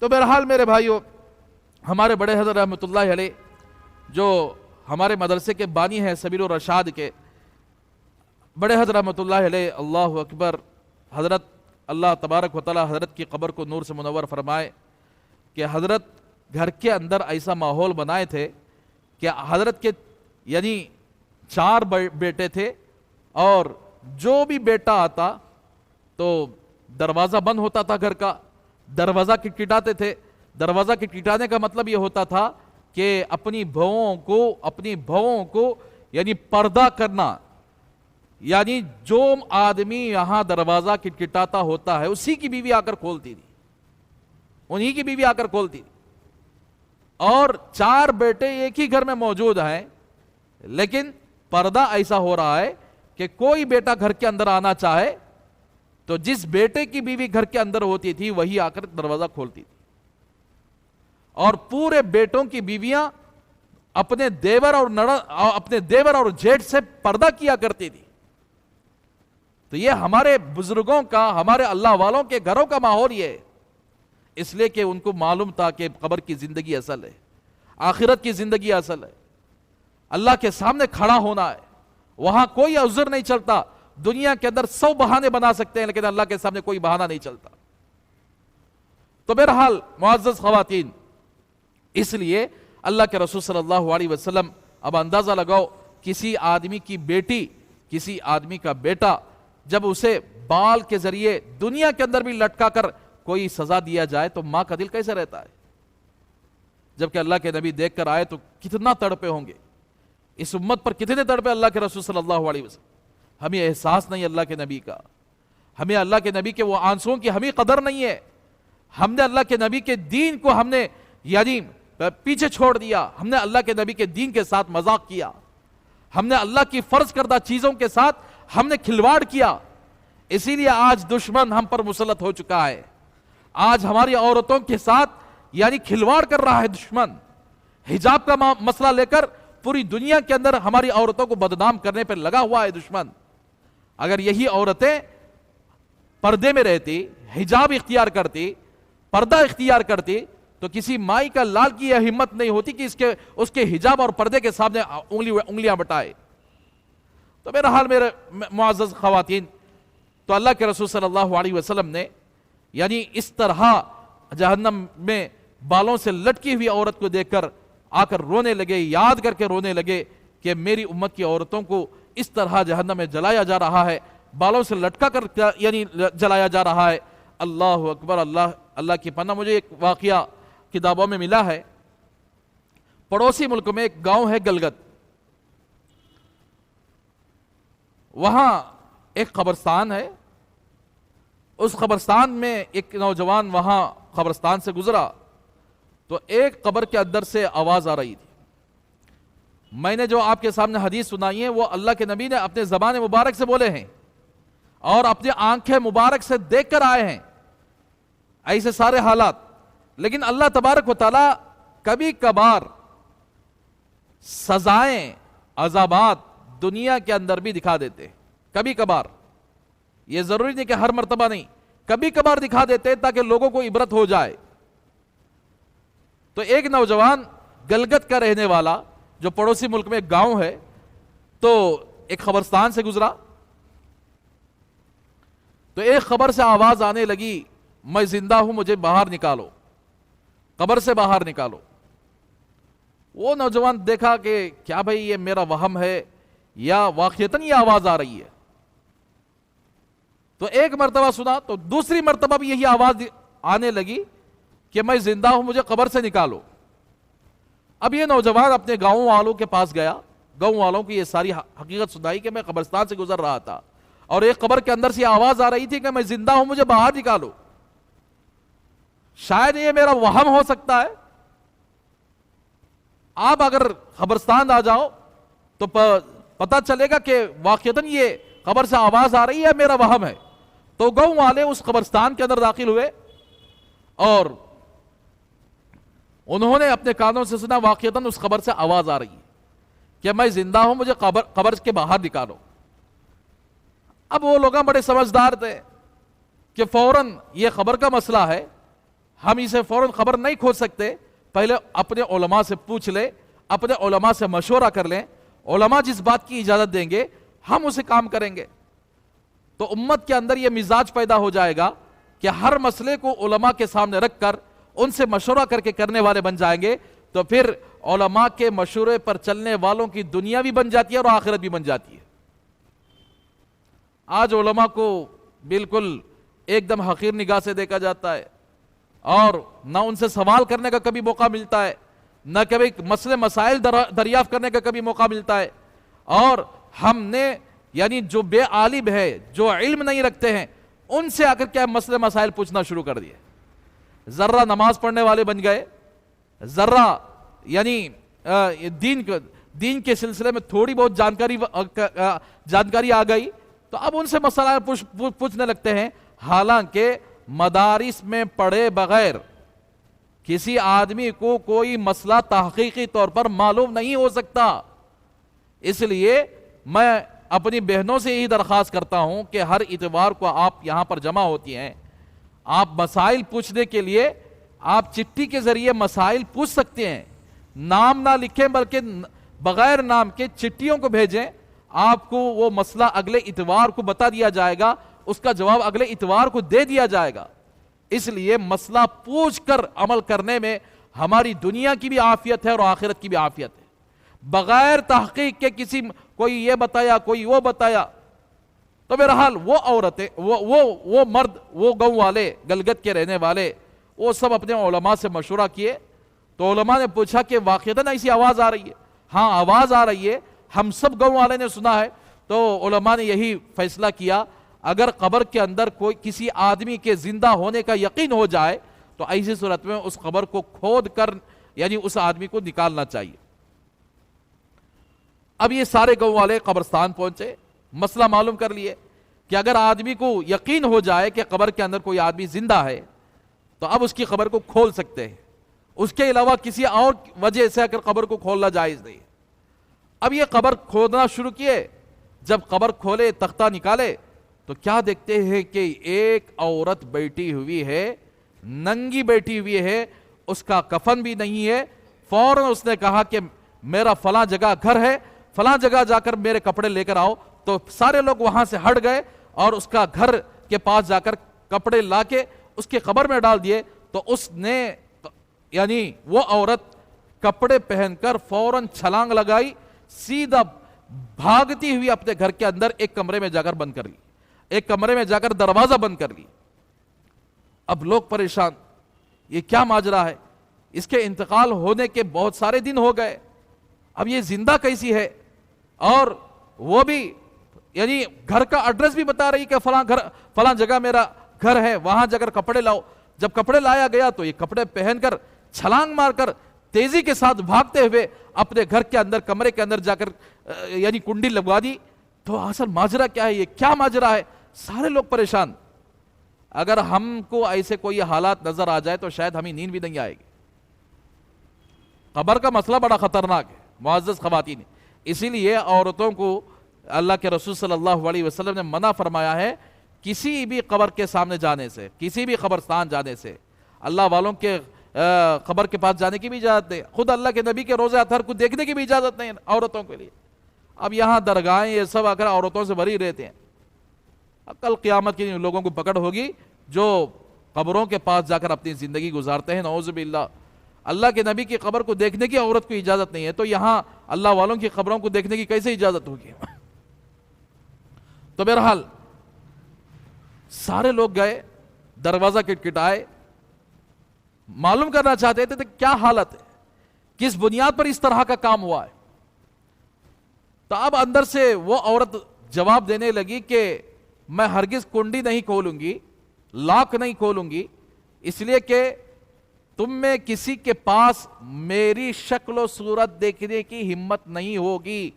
[SPEAKER 1] تو بہرحال میرے بھائیو، ہمارے بڑے حضرت رحمۃ اللہ علیہ جو ہمارے مدرسے کے بانی ہیں سبیل الرشاد کے بڑے حضرت رحمۃ اللہ علیہ، اللہ اکبر، حضرت اللہ تبارک و تعالی حضرت کی قبر کو نور سے منور فرمائے کہ حضرت گھر کے اندر ایسا ماحول بنائے تھے کہ حضرت کے یعنی 4 بیٹے تھے، اور جو بھی بیٹا آتا تو دروازہ بند ہوتا تھا گھر کا، دروازہ کٹکھٹاتے تھے. دروازہ کٹکھٹانے کا مطلب یہ ہوتا تھا کہ اپنی بہوؤں کو یعنی پردہ کرنا، یعنی جو آدمی یہاں دروازہ کٹکٹاتا ہوتا ہے اسی کی بیوی آ کر کھولتی تھی، انہی کی بیوی آ کر کھولتی تھی. اور 4 بیٹے ایک ہی گھر میں موجود ہیں، لیکن پردہ ایسا ہو رہا ہے کہ کوئی بیٹا گھر کے اندر آنا چاہے تو جس بیٹے کی بیوی گھر کے اندر ہوتی تھی وہی آ کر دروازہ کھولتی تھی. اور پورے بیٹوں کی بیویاں اپنے دیور اور جیٹھ سے پردہ کیا کرتی تھی. تو یہ ہمارے بزرگوں کا، ہمارے اللہ والوں کے گھروں کا ماحول یہ ہے، اس لیے کہ ان کو معلوم تھا کہ قبر کی زندگی اصل ہے، آخرت کی زندگی اصل ہے، اللہ کے سامنے کھڑا ہونا ہے، وہاں کوئی عذر نہیں چلتا. دنیا کے اندر 100 بہانے بنا سکتے ہیں لیکن اللہ کے سامنے کوئی بہانہ نہیں چلتا. تو بہرحال معزز خواتین، اس لیے اللہ کے رسول صلی اللہ علیہ وسلم، اب اندازہ لگاؤ کسی آدمی کی بیٹی، کسی آدمی کا بیٹا جب اسے بال کے ذریعے دنیا کے اندر بھی لٹکا کر کوئی سزا دیا جائے تو ماں کا دل کیسے رہتا ہے؟ جبکہ اللہ کے نبی دیکھ کر آئے تو کتنا تڑپے ہوں گے، اس امت پر کتنے تڑپے اللہ کے رسول صلی اللہ علیہ وسلم. ہمیں احساس نہیں اللہ کے نبی کا، ہمیں اللہ کے نبی کے وہ آنسوؤں کی ہمیں قدر نہیں ہے. ہم نے اللہ کے نبی کے دین کو ہم نے یعنی پیچھے چھوڑ دیا، ہم نے اللہ کے نبی کے دین کے ساتھ مذاق کیا، ہم نے اللہ کی فرض کردہ چیزوں کے ساتھ ہم نے کھلواڑ کیا. اسی لیے آج دشمن ہم پر مسلط ہو چکا ہے. آج ہماری عورتوں کے ساتھ یعنی کھلواڑ کر رہا ہے دشمن. حجاب کا مسئلہ لے کر پوری دنیا کے اندر ہماری عورتوں کو بدنام کرنے پر لگا ہوا ہے دشمن. اگر یہی عورتیں پردے میں رہتی، حجاب اختیار کرتی، پردہ اختیار کرتی تو کسی مائی کا لال کی یہ ہمت نہیں ہوتی کہ اس کے حجاب اور پردے کے سامنے انگلیاں بٹائے. تو بہرحال میرے معزز خواتین، تو اللہ کے رسول صلی اللہ علیہ وسلم نے یعنی اس طرح جہنم میں بالوں سے لٹکی ہوئی عورت کو دیکھ کر آ کر رونے لگے، یاد کر کے رونے لگے کہ میری امت کی عورتوں کو اس طرح جہنم میں جلایا جا رہا ہے، بالوں سے لٹکا کر یعنی جلایا جا رہا ہے. اللہ اکبر، اللہ کی پناہ. مجھے ایک واقعہ کتابوں میں ملا ہے، پڑوسی ملک میں ایک گاؤں ہے گلگت، وہاں ایک قبرستان ہے. اس قبرستان میں ایک نوجوان وہاں قبرستان سے گزرا تو ایک قبر کے اندر سے آواز آ رہی تھی. میں نے جو آپ کے سامنے حدیث سنائی ہے وہ اللہ کے نبی نے اپنے زبان مبارک سے بولے ہیں اور اپنی آنکھیں مبارک سے دیکھ کر آئے ہیں ایسے سارے حالات. لیکن اللہ تبارک و تعالی کبھی کبھار سزائیں، عذابات دنیا کے اندر بھی دکھا دیتے، کبھی کبھار. یہ ضروری نہیں کہ ہر مرتبہ نہیں، کبھی کبھار دکھا دیتے تاکہ لوگوں کو عبرت ہو جائے. تو ایک نوجوان گلگت کا رہنے والا جو پڑوسی ملک میں ایک گاؤں ہے، تو ایک قبرستان سے گزرا تو ایک قبر سے آواز آنے لگی، میں زندہ ہوں، مجھے باہر نکالو، قبر سے باہر نکالو. وہ نوجوان دیکھا کہ کیا بھئی یہ میرا وہم ہے یا واقعتاً یہ آواز آ رہی ہے. تو ایک مرتبہ سنا تو دوسری مرتبہ بھی یہی آواز آنے لگی کہ میں زندہ ہوں، مجھے قبر سے نکالو. اب یہ نوجوان اپنے گاؤں والوں کے پاس گیا، گاؤں والوں کی یہ ساری حقیقت سنائی کہ میں قبرستان سے گزر رہا تھا اور ایک قبر کے اندر سے آواز آ رہی تھی کہ میں زندہ ہوں، مجھے باہر نکالو. شاید یہ میرا وہم ہو سکتا ہے، آپ اگر قبرستان آ جاؤ تو پتہ چلے گا کہ واقعتاً یہ قبر سے آواز آ رہی ہے، میرا وہم ہے. تو گاؤں والے اس قبرستان کے اندر داخل ہوئے اور انہوں نے اپنے کانوں سے سنا واقعتاً اس قبر سے آواز آ رہی ہے کہ میں زندہ ہوں، مجھے قبر کے باہر نکالو. اب وہ لوگ بڑے سمجھدار تھے کہ فوراً یہ قبر کا مسئلہ ہے، ہم اسے فوراً خبر نہیں کھول سکتے، پہلے اپنے علماء سے پوچھ لے، اپنے علماء سے مشورہ کر لیں، علماء جس بات کی اجازت دیں گے ہم اسے کام کریں گے. تو امت کے اندر یہ مزاج پیدا ہو جائے گا کہ ہر مسئلے کو علماء کے سامنے رکھ کر ان سے مشورہ کر کے کرنے والے بن جائیں گے. تو پھر علماء کے مشورے پر چلنے والوں کی دنیا بھی بن جاتی ہے اور آخرت بھی بن جاتی ہے. آج علماء کو بالکل ایک دم حقیر نگاہ سے دیکھا جاتا ہے اور نہ ان سے سوال کرنے کا کبھی موقع ملتا ہے، نہ کبھی مسئلے مسائل دریافت کرنے کا کبھی موقع ملتا ہے. اور ہم نے یعنی جو بے عالم ہے، جو علم نہیں رکھتے ہیں، ان سے آ کر کیا مسئلے مسائل پوچھنا شروع کر دیے. ذرہ نماز پڑھنے والے بن گئے، ذرہ یعنی دین کے سلسلے میں تھوڑی بہت جانکاری آ گئی تو اب ان سے مسئلہ پوچھنے لگتے ہیں، حالانکہ مدارس میں پڑھے بغیر کسی آدمی کو کوئی مسئلہ تحقیقی طور پر معلوم نہیں ہو سکتا. اس لیے میں اپنی بہنوں سے یہی درخواست کرتا ہوں کہ ہر اتوار کو آپ یہاں پر جمع ہوتی ہیں، آپ مسائل پوچھنے کے لیے آپ چٹھی کے ذریعے مسائل پوچھ سکتے ہیں. نام نہ لکھیں بلکہ بغیر نام کے چٹھیوں کو بھیجیں، آپ کو وہ مسئلہ اگلے اتوار کو بتا دیا جائے گا، اس کا جواب اگلے اتوار کو دے دیا جائے گا. اس لیے مسئلہ پوچھ کر عمل کرنے میں ہماری دنیا کی بھی عافیت ہے اور آخرت کی بھی عافیت ہے. بغیر تحقیق کے کوئی یہ بتایا کوئی وہ بتایا تو بہرحال وہ عورتیں وہ مرد، وہ گاؤں والے، گلگت کے رہنے والے، وہ سب اپنے علماء سے مشورہ کیے تو علماء نے پوچھا کہ واقعتاً ایسی آواز آ رہی ہے؟ ہاں آواز آ رہی ہے، ہم سب گاؤں والے نے سنا ہے. تو علماء نے یہی فیصلہ کیا، اگر قبر کے اندر کوئی کسی آدمی کے زندہ ہونے کا یقین ہو جائے تو ایسی صورت میں اس قبر کو کھود کر یعنی اس آدمی کو نکالنا چاہیے. اب یہ سارے گاؤں والے قبرستان پہنچے، مسئلہ معلوم کر لیے کہ اگر آدمی کو یقین ہو جائے کہ قبر کے اندر کوئی آدمی زندہ ہے تو اب اس کی قبر کو کھول سکتے ہیں، اس کے علاوہ کسی اور وجہ سے اگر قبر کو کھولنا جائز نہیں. اب یہ قبر کھودنا شروع کیے، جب قبر کھولے، تختہ نکالے تو کیا دیکھتے ہیں کہ ایک عورت بیٹھی ہوئی ہے، ننگی بیٹھی ہوئی ہے، اس کا کفن بھی نہیں ہے. فوراً اس نے کہا کہ میرا فلاں جگہ گھر ہے، فلاں جگہ جا کر میرے کپڑے لے کر آؤ. تو سارے لوگ وہاں سے ہٹ گئے اور اس کا گھر کے پاس جا کر کپڑے لا کے اس کے قبر میں ڈال دیے. تو اس نے یعنی وہ عورت کپڑے پہن کر فوراً چھلانگ لگائی، سیدھا بھاگتی ہوئی اپنے گھر کے اندر ایک کمرے میں جا کر بند کر لی، ایک کمرے میں جا کر دروازہ بند کر لی. اب لوگ پریشان، یہ کیا ماجرا ہے؟ اس کے انتقال ہونے کے بہت سارے دن ہو گئے، اب یہ زندہ کیسی ہے؟ اور وہ بھی یعنی گھر کا ایڈریس بھی بتا رہی کہ فلاں جگہ میرا گھر ہے، وہاں جا کر کپڑے لاؤ. جب کپڑے لایا گیا تو یہ کپڑے پہن کر چھلانگ مار کر تیزی کے ساتھ بھاگتے ہوئے اپنے گھر کے اندر کمرے کے اندر جا کر یعنی کنڈی لگوا دی. تو اصل ماجرا کیا ہے؟ یہ کیا ماجرا ہے؟ سارے لوگ پریشان. اگر ہم کو ایسے کوئی حالات نظر آ جائے تو شاید ہمیں نیند بھی نہیں آئے گی. قبر کا مسئلہ بڑا خطرناک ہے معزز خواتین، اسی لیے عورتوں کو اللہ کے رسول صلی اللہ علیہ وسلم نے منع فرمایا ہے کسی بھی قبر کے سامنے جانے سے، کسی بھی قبرستان جانے سے. اللہ والوں کے قبر کے پاس جانے کی بھی اجازت نہیں، خود اللہ کے نبی کے روضہ اطہر کو دیکھنے کی بھی اجازت نہیں عورتوں کے لیے. اب یہاں درگاہیں یہ سب اگر عورتوں سے بھری رہتے ہیں، کل قیامت کے لوگوں کو پکڑ ہوگی جو قبروں کے پاس جا کر اپنی زندگی گزارتے ہیں. نعوذ باللہ، اللہ کے نبی کی قبر کو دیکھنے کی عورت کو اجازت نہیں ہے تو یہاں اللہ والوں کی قبروں کو دیکھنے کی کیسے اجازت ہوگی؟ تو بہرحال سارے لوگ گئے، دروازہ کٹکھٹائے، معلوم کرنا چاہتے تھے کیا حالت ہے، کس بنیاد پر اس طرح کا کام ہوا ہے. تو اب اندر سے وہ عورت جواب دینے لگی کہ میں ہرگز کنڈی نہیں کھولوں گی، لاک نہیں کھولوں گی، اس لیے کہ تم میں کسی کے پاس میری شکل و صورت دیکھنے کی ہمت نہیں ہوگی،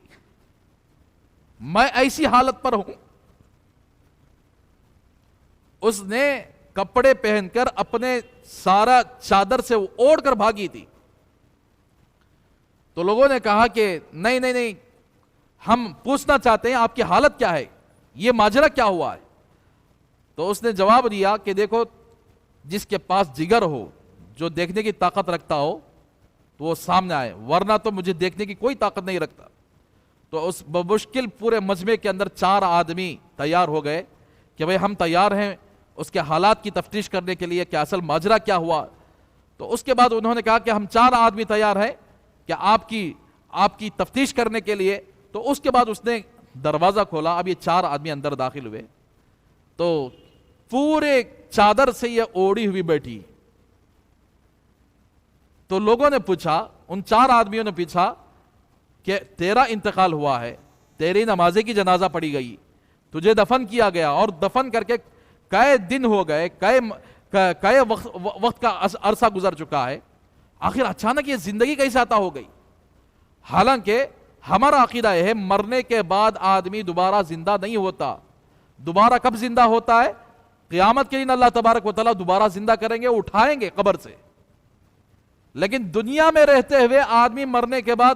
[SPEAKER 1] میں ایسی حالت پر ہوں. اس نے کپڑے پہن کر اپنے سارا چادر سے اوڑھ کر بھاگی تھی. تو لوگوں نے کہا کہ نہیں ہم پوچھنا چاہتے ہیں آپ کی حالت کیا ہے، یہ ماجرا کیا ہوا ہے. تو اس نے جواب دیا کہ دیکھو، جس کے پاس جگر ہو، جو دیکھنے کی طاقت رکھتا ہو تو وہ سامنے آئے، ورنہ تو مجھے دیکھنے کی کوئی طاقت نہیں رکھتا. تو اس بمشکل پورے مجمع کے اندر 4 آدمی تیار ہو گئے کہ بھئی ہم تیار ہیں اس کے حالات کی تفتیش کرنے کے لیے کہ اصل ماجرا کیا ہوا. تو اس کے بعد انہوں نے کہا کہ ہم 4 آدمی تیار ہیں کہ آپ کی تفتیش کرنے کے لیے. تو اس کے بعد اس نے دروازہ کھولا. اب یہ 4 آدمی اندر داخل ہوئے تو پورے چادر سے یہ اوڑھی ہوئی بیٹھی. تو لوگوں نے پوچھا، ان 4 آدمیوں نے پوچھا کہ تیرا انتقال ہوا ہے، تیری نمازے کی جنازہ پڑھی گئی، تجھے دفن کیا گیا، اور دفن کر کے کئے دن ہو گئے، کئے وقت کا عرصہ گزر چکا ہے، آخر اچانک یہ زندگی کیسے عطا ہو گئی؟ حالانکہ ہمارا عقیدہ ہے مرنے کے بعد آدمی دوبارہ زندہ نہیں ہوتا. دوبارہ کب زندہ ہوتا ہے؟ قیامت کے دن اللہ تبارک و تعالیٰ دوبارہ زندہ کریں گے، اٹھائیں گے قبر سے. لیکن دنیا میں رہتے ہوئے آدمی مرنے کے بعد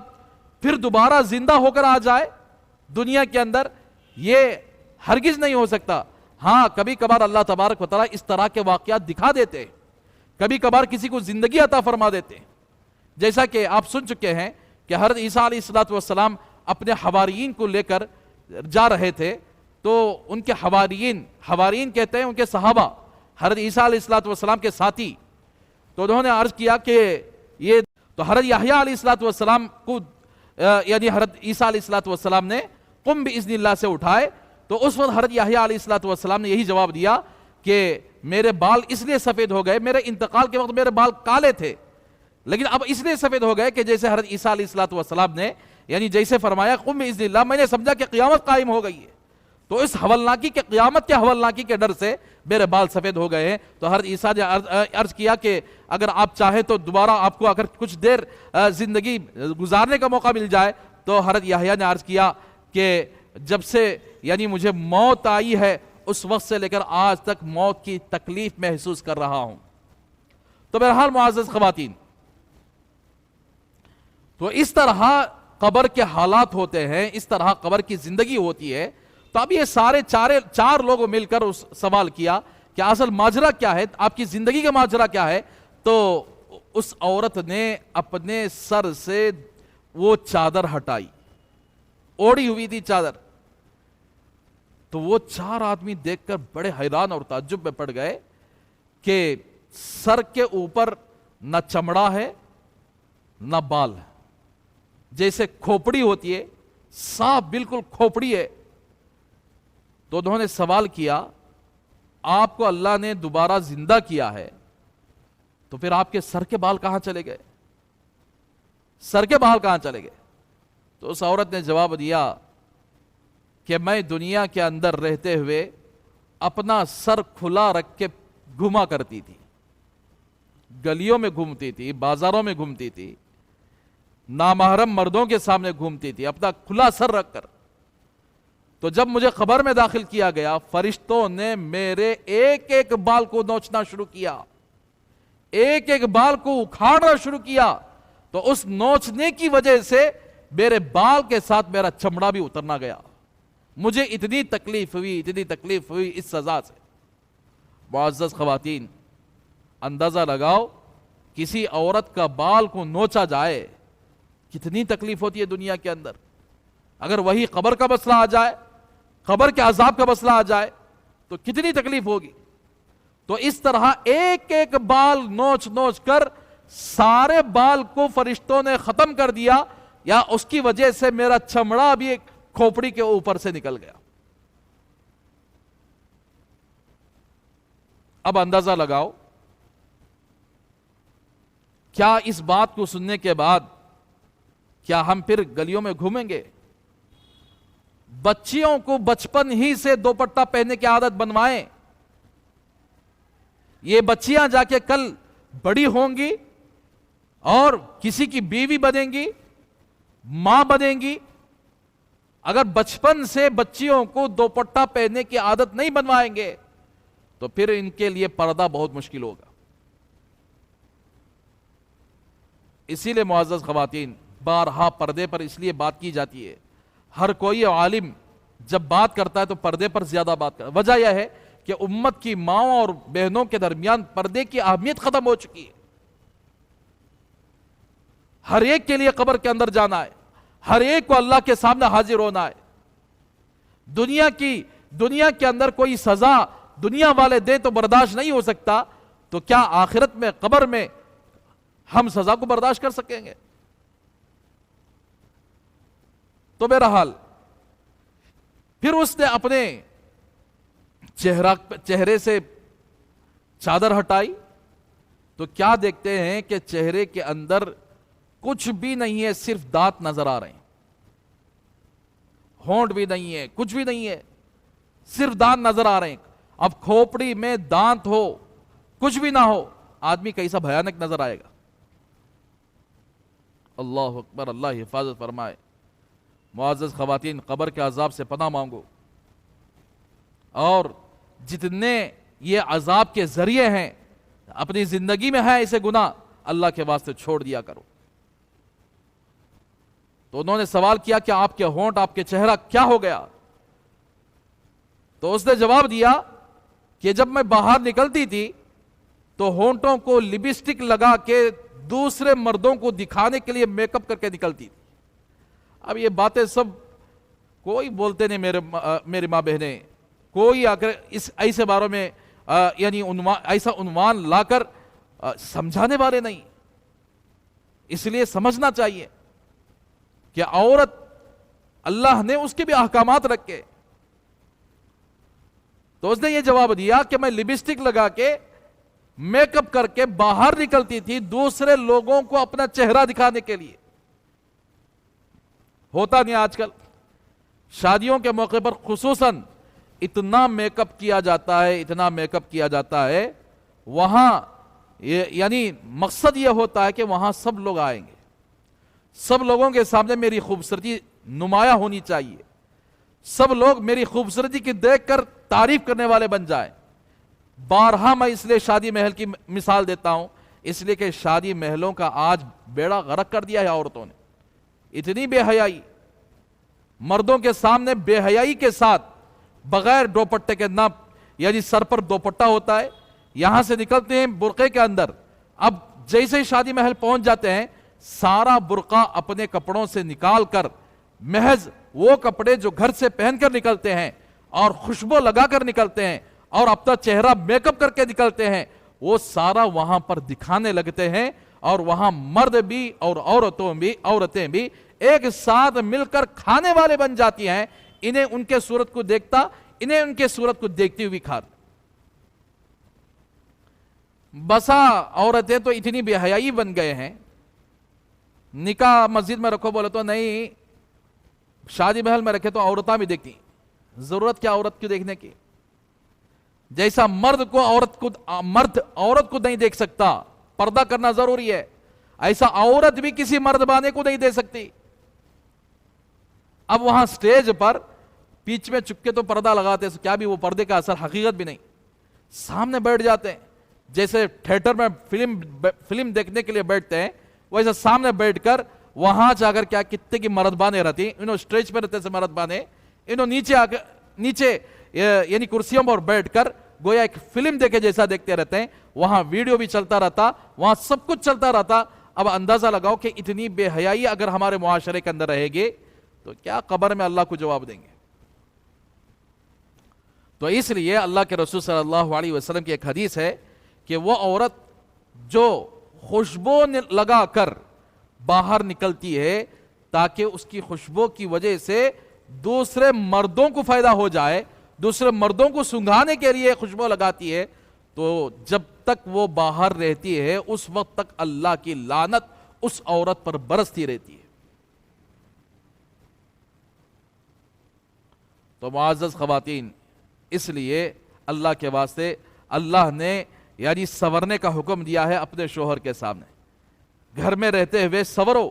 [SPEAKER 1] پھر دوبارہ زندہ ہو کر آ جائے دنیا کے اندر، یہ ہرگز نہیں ہو سکتا. ہاں کبھی کبھار اللہ تبارک و تعالیٰ اس طرح کے واقعات دکھا دیتے ہیں، کبھی کبھار کسی کو زندگی عطا فرما دیتے ہیں. جیسا کہ آپ سن چکے ہیں کہ حضرت عیسیٰ علیہ السلام اپنے حواریین کو لے کر جا رہے تھے، تو ان کے حواریین کہتے ہیں ان کے صحابہ، حضرت عیسیٰ علیہ السلام کے ساتھی. تو انہوں نے عرض کیا کہ یہ تو حضرت یحییٰ علیہ السلام کو یعنی حضرت عیسیٰ علیہ السلام نے قم باذن اللہ سے اٹھائے. تو اس وقت حضرت یحییٰ علیہ السلام نے یہی جواب دیا کہ میرے بال اس لیے سفید ہو گئے، میرے انتقال کے وقت میرے بال کالے تھے، لیکن اب اس لیے سفید ہو گئے کہ جیسے حضرت عیسیٰ علیہ السلام نے یعنی جیسے فرمایا قم باذن اللہ، میں نے سمجھا کہ قیامت قائم ہو گئی ہے، تو اس ہولناکی کے قیامت کے ہولناکی کے ڈر سے میرے بال سفید ہو گئے ہیں. تو حضرت عیسیٰ نے عرض کیا کہ اگر آپ چاہیں تو دوبارہ آپ کو اگر کچھ دیر زندگی گزارنے کا موقع مل جائے. تو حضرت یحییٰ نے عرض کیا کہ جب سے یعنی مجھے موت آئی ہے اس وقت سے لے کر آج تک موت کی تکلیف محسوس کر رہا ہوں. تو بہرحال معزز خواتین، تو اس طرح قبر کے حالات ہوتے ہیں، اس طرح قبر کی زندگی ہوتی ہے. تو اب یہ سارے چار لوگوں مل کر اس سوال کیا کہ اصل ماجرا کیا ہے، آپ کی زندگی کا ماجرا کیا ہے. تو اس عورت نے اپنے سر سے وہ چادر ہٹائی، اوڑی ہوئی تھی چادر. تو وہ چار آدمی دیکھ کر بڑے حیران اور تعجب میں پڑ گئے کہ سر کے اوپر نہ چمڑا ہے نہ بال ہے، جیسے کھوپڑی ہوتی ہے، صاف بالکل کھوپڑی ہے. تو انہوں نے سوال کیا آپ کو اللہ نے دوبارہ زندہ کیا ہے تو پھر آپ کے سر کے بال کہاں چلے گئے؟ سر کے بال کہاں چلے گئے؟ تو اس عورت نے جواب دیا کہ میں دنیا کے اندر رہتے ہوئے اپنا سر کھلا رکھ کے گھوما کرتی تھی، گلیوں میں گھومتی تھی، بازاروں میں گھومتی تھی، نامحرم مردوں کے سامنے گھومتی تھی اپنا کھلا سر رکھ کر. تو جب مجھے قبر میں داخل کیا گیا فرشتوں نے میرے ایک ایک بال کو نوچنا شروع کیا، ایک ایک بال کو اکھاڑنا شروع کیا. تو اس نوچنے کی وجہ سے میرے بال کے ساتھ میرا چمڑا بھی اترنا گیا. مجھے اتنی تکلیف ہوئی اس سزا سے. معزز خواتین، اندازہ لگاؤ کسی عورت کا بال کو نوچا جائے کتنی تکلیف ہوتی ہے دنیا کے اندر. اگر وہی قبر کا مسئلہ آ جائے، قبر کے عذاب کا مسئلہ آ جائے تو کتنی تکلیف ہوگی. تو اس طرح ایک ایک بال نوچ کر سارے بال کو فرشتوں نے ختم کر دیا، یا اس کی وجہ سے میرا چمڑا بھی ایک کھوپڑی کے اوپر سے نکل گیا. اب اندازہ لگاؤ کیا اس بات کو سننے کے بعد کیا ہم پھر گلیوں میں گھومیں گے؟ بچیوں کو بچپن ہی سے دوپٹہ پہننے کی عادت بنوائیں. یہ بچیاں جا کے کل بڑی ہوں گی اور کسی کی بیوی بنیں گی، ماں بنیں گی. اگر بچپن سے بچیوں کو دوپٹہ پہننے کی عادت نہیں بنوائیں گے تو پھر ان کے لیے پردہ بہت مشکل ہوگا. اسی لیے معزز خواتین، بارہا پردے پر اس لیے بات کی جاتی ہے. ہر کوئی عالم جب بات کرتا ہے تو پردے پر زیادہ بات کرتا ہے. وجہ یہ ہے کہ امت کی ماؤں اور بہنوں کے درمیان پردے کی اہمیت ختم ہو چکی ہے. ہر ایک کے لیے قبر کے اندر جانا ہے، ہر ایک کو اللہ کے سامنے حاضر ہونا ہے. دنیا کے اندر کوئی سزا دنیا والے دیں تو برداشت نہیں ہو سکتا، تو کیا آخرت میں قبر میں ہم سزا کو برداشت کر سکیں گے؟ تو بہرحال پھر اس نے اپنے چہرے سے چادر ہٹائی تو کیا دیکھتے ہیں کہ چہرے کے اندر کچھ بھی نہیں ہے، صرف دانت نظر آ رہے ہیں. ہونٹ بھی نہیں ہے، کچھ بھی نہیں ہے، صرف دانت نظر آ رہے ہیں. اب کھوپڑی میں دانت ہو، کچھ بھی نہ ہو، آدمی کیسا بھیانک نظر آئے گا. اللہ اکبر، اللہ حفاظت فرمائے. معزز خواتین، قبر کے عذاب سے پناہ مانگو، اور جتنے یہ عذاب کے ذریعے ہیں اپنی زندگی میں ہے ایسے گناہ، اللہ کے واسطے چھوڑ دیا کرو. تو انہوں نے سوال کیا کہ آپ کے ہونٹ، آپ کے چہرہ کیا ہو گیا؟ تو اس نے جواب دیا کہ جب میں باہر نکلتی تھی تو ہونٹوں کو لپسٹک لگا کے دوسرے مردوں کو دکھانے کے لیے میک اپ کر کے نکلتی تھی. اب یہ باتیں سب کوئی بولتے نہیں میری ماں بہنیں، کوئی آ کر اس ایسے باروں میں یعنی ایسا عنوان لا کر سمجھانے والے نہیں. اس لیے سمجھنا چاہیے کہ عورت اللہ نے اس کے بھی احکامات رکھے. تو اس نے یہ جواب دیا کہ میں لپسٹک لگا کے میک اپ کر کے باہر نکلتی تھی دوسرے لوگوں کو اپنا چہرہ دکھانے کے لیے. ہوتا نہیں آج کل شادیوں کے موقع پر خصوصاً اتنا میک اپ کیا جاتا ہے، اتنا میک اپ کیا جاتا ہے، وہاں یعنی مقصد یہ ہوتا ہے کہ وہاں سب لوگ آئیں گے، سب لوگوں کے سامنے میری خوبصورتی نمایاں ہونی چاہیے، سب لوگ میری خوبصورتی کی دیکھ کر تعریف کرنے والے بن جائیں. بارہا میں اس لیے شادی محل کی مثال دیتا ہوں، اس لیے کہ شادی محلوں کا آج بیڑا غرق کر دیا ہے عورتوں نے. اتنی بے حیائی، مردوں کے سامنے بے حیائی کے ساتھ بغیر دوپٹے کے، نہ یعنی سر پر دوپٹہ ہوتا ہے، یہاں سے نکلتے ہیں برقعے کے اندر. اب جیسے ہی شادی محل پہنچ جاتے ہیں سارا برقع اپنے کپڑوں سے نکال کر محض وہ کپڑے جو گھر سے پہن کر نکلتے ہیں اور خوشبو لگا کر نکلتے ہیں اور اپنا چہرہ میک اپ کر کے نکلتے ہیں، وہ سارا وہاں پر دکھانے لگتے ہیں. اور وہاں مرد بھی اور عورتیں بھی ایک ساتھ مل کر کھانے والے بن جاتی ہیں. انہیں ان کے صورت کو دیکھتا، انہیں ان کے صورت کو دیکھتی ہوئی کھاتے. بسا عورتیں تو اتنی بے حیائی بن گئے ہیں، نکاح مسجد میں رکھو بولے تو نہیں، شادی محل میں رکھے تو عورتیں بھی دیکھتی. ضرورت کیا عورت کو دیکھنے کی؟ جیسا مرد عورت کو نہیں دیکھ سکتا، پردہ کرنا ضروری ہے، ایسا عورت بھی کسی مرد بانے کو نہیں دے سکتی. اب وہاں سٹیج پر پیچ میں چپکے تو پردہ لگاتے، کیا بھی وہ پردے کا اثر حقیقت بھی نہیں. سامنے بیٹھ جاتے ہیں، جیسے تھیٹر میں فلم دیکھنے کے لیے بیٹھتے ہیں، ویسے سامنے بیٹھ کر وہاں جا کر کیا کتنے کی مرد بانے رہتی، انہوں سٹیج پہ رہتے سے مرد بانے، انہوں نیچے یعنی کرسیوں پر بیٹھ کر گویا ایک فلم دیکھے جیسا دیکھتے رہتے ہیں. وہاں ویڈیو بھی چلتا رہتا، وہاں سب کچھ چلتا رہتا. اب اندازہ لگاؤ کہ اتنی بے حیائی اگر ہمارے معاشرے کے اندر رہے گی تو کیا قبر میں اللہ کو جواب دیں گے؟ تو اس لیے اللہ کے رسول صلی اللہ علیہ وسلم کی ایک حدیث ہے کہ وہ عورت جو خوشبو لگا کر باہر نکلتی ہے تاکہ اس کی خوشبو کی وجہ سے دوسرے مردوں کو فائدہ ہو جائے، دوسرے مردوں کو سنگھانے کے لیے خوشبو لگاتی ہے، تو جب تک وہ باہر رہتی ہے اس وقت تک اللہ کی لعنت اس عورت پر برستی رہتی ہے. تو معزز خواتین، اس لیے اللہ کے واسطے اللہ نے یعنی سنورنے کا حکم دیا ہے اپنے شوہر کے سامنے. گھر میں رہتے ہوئے سنورو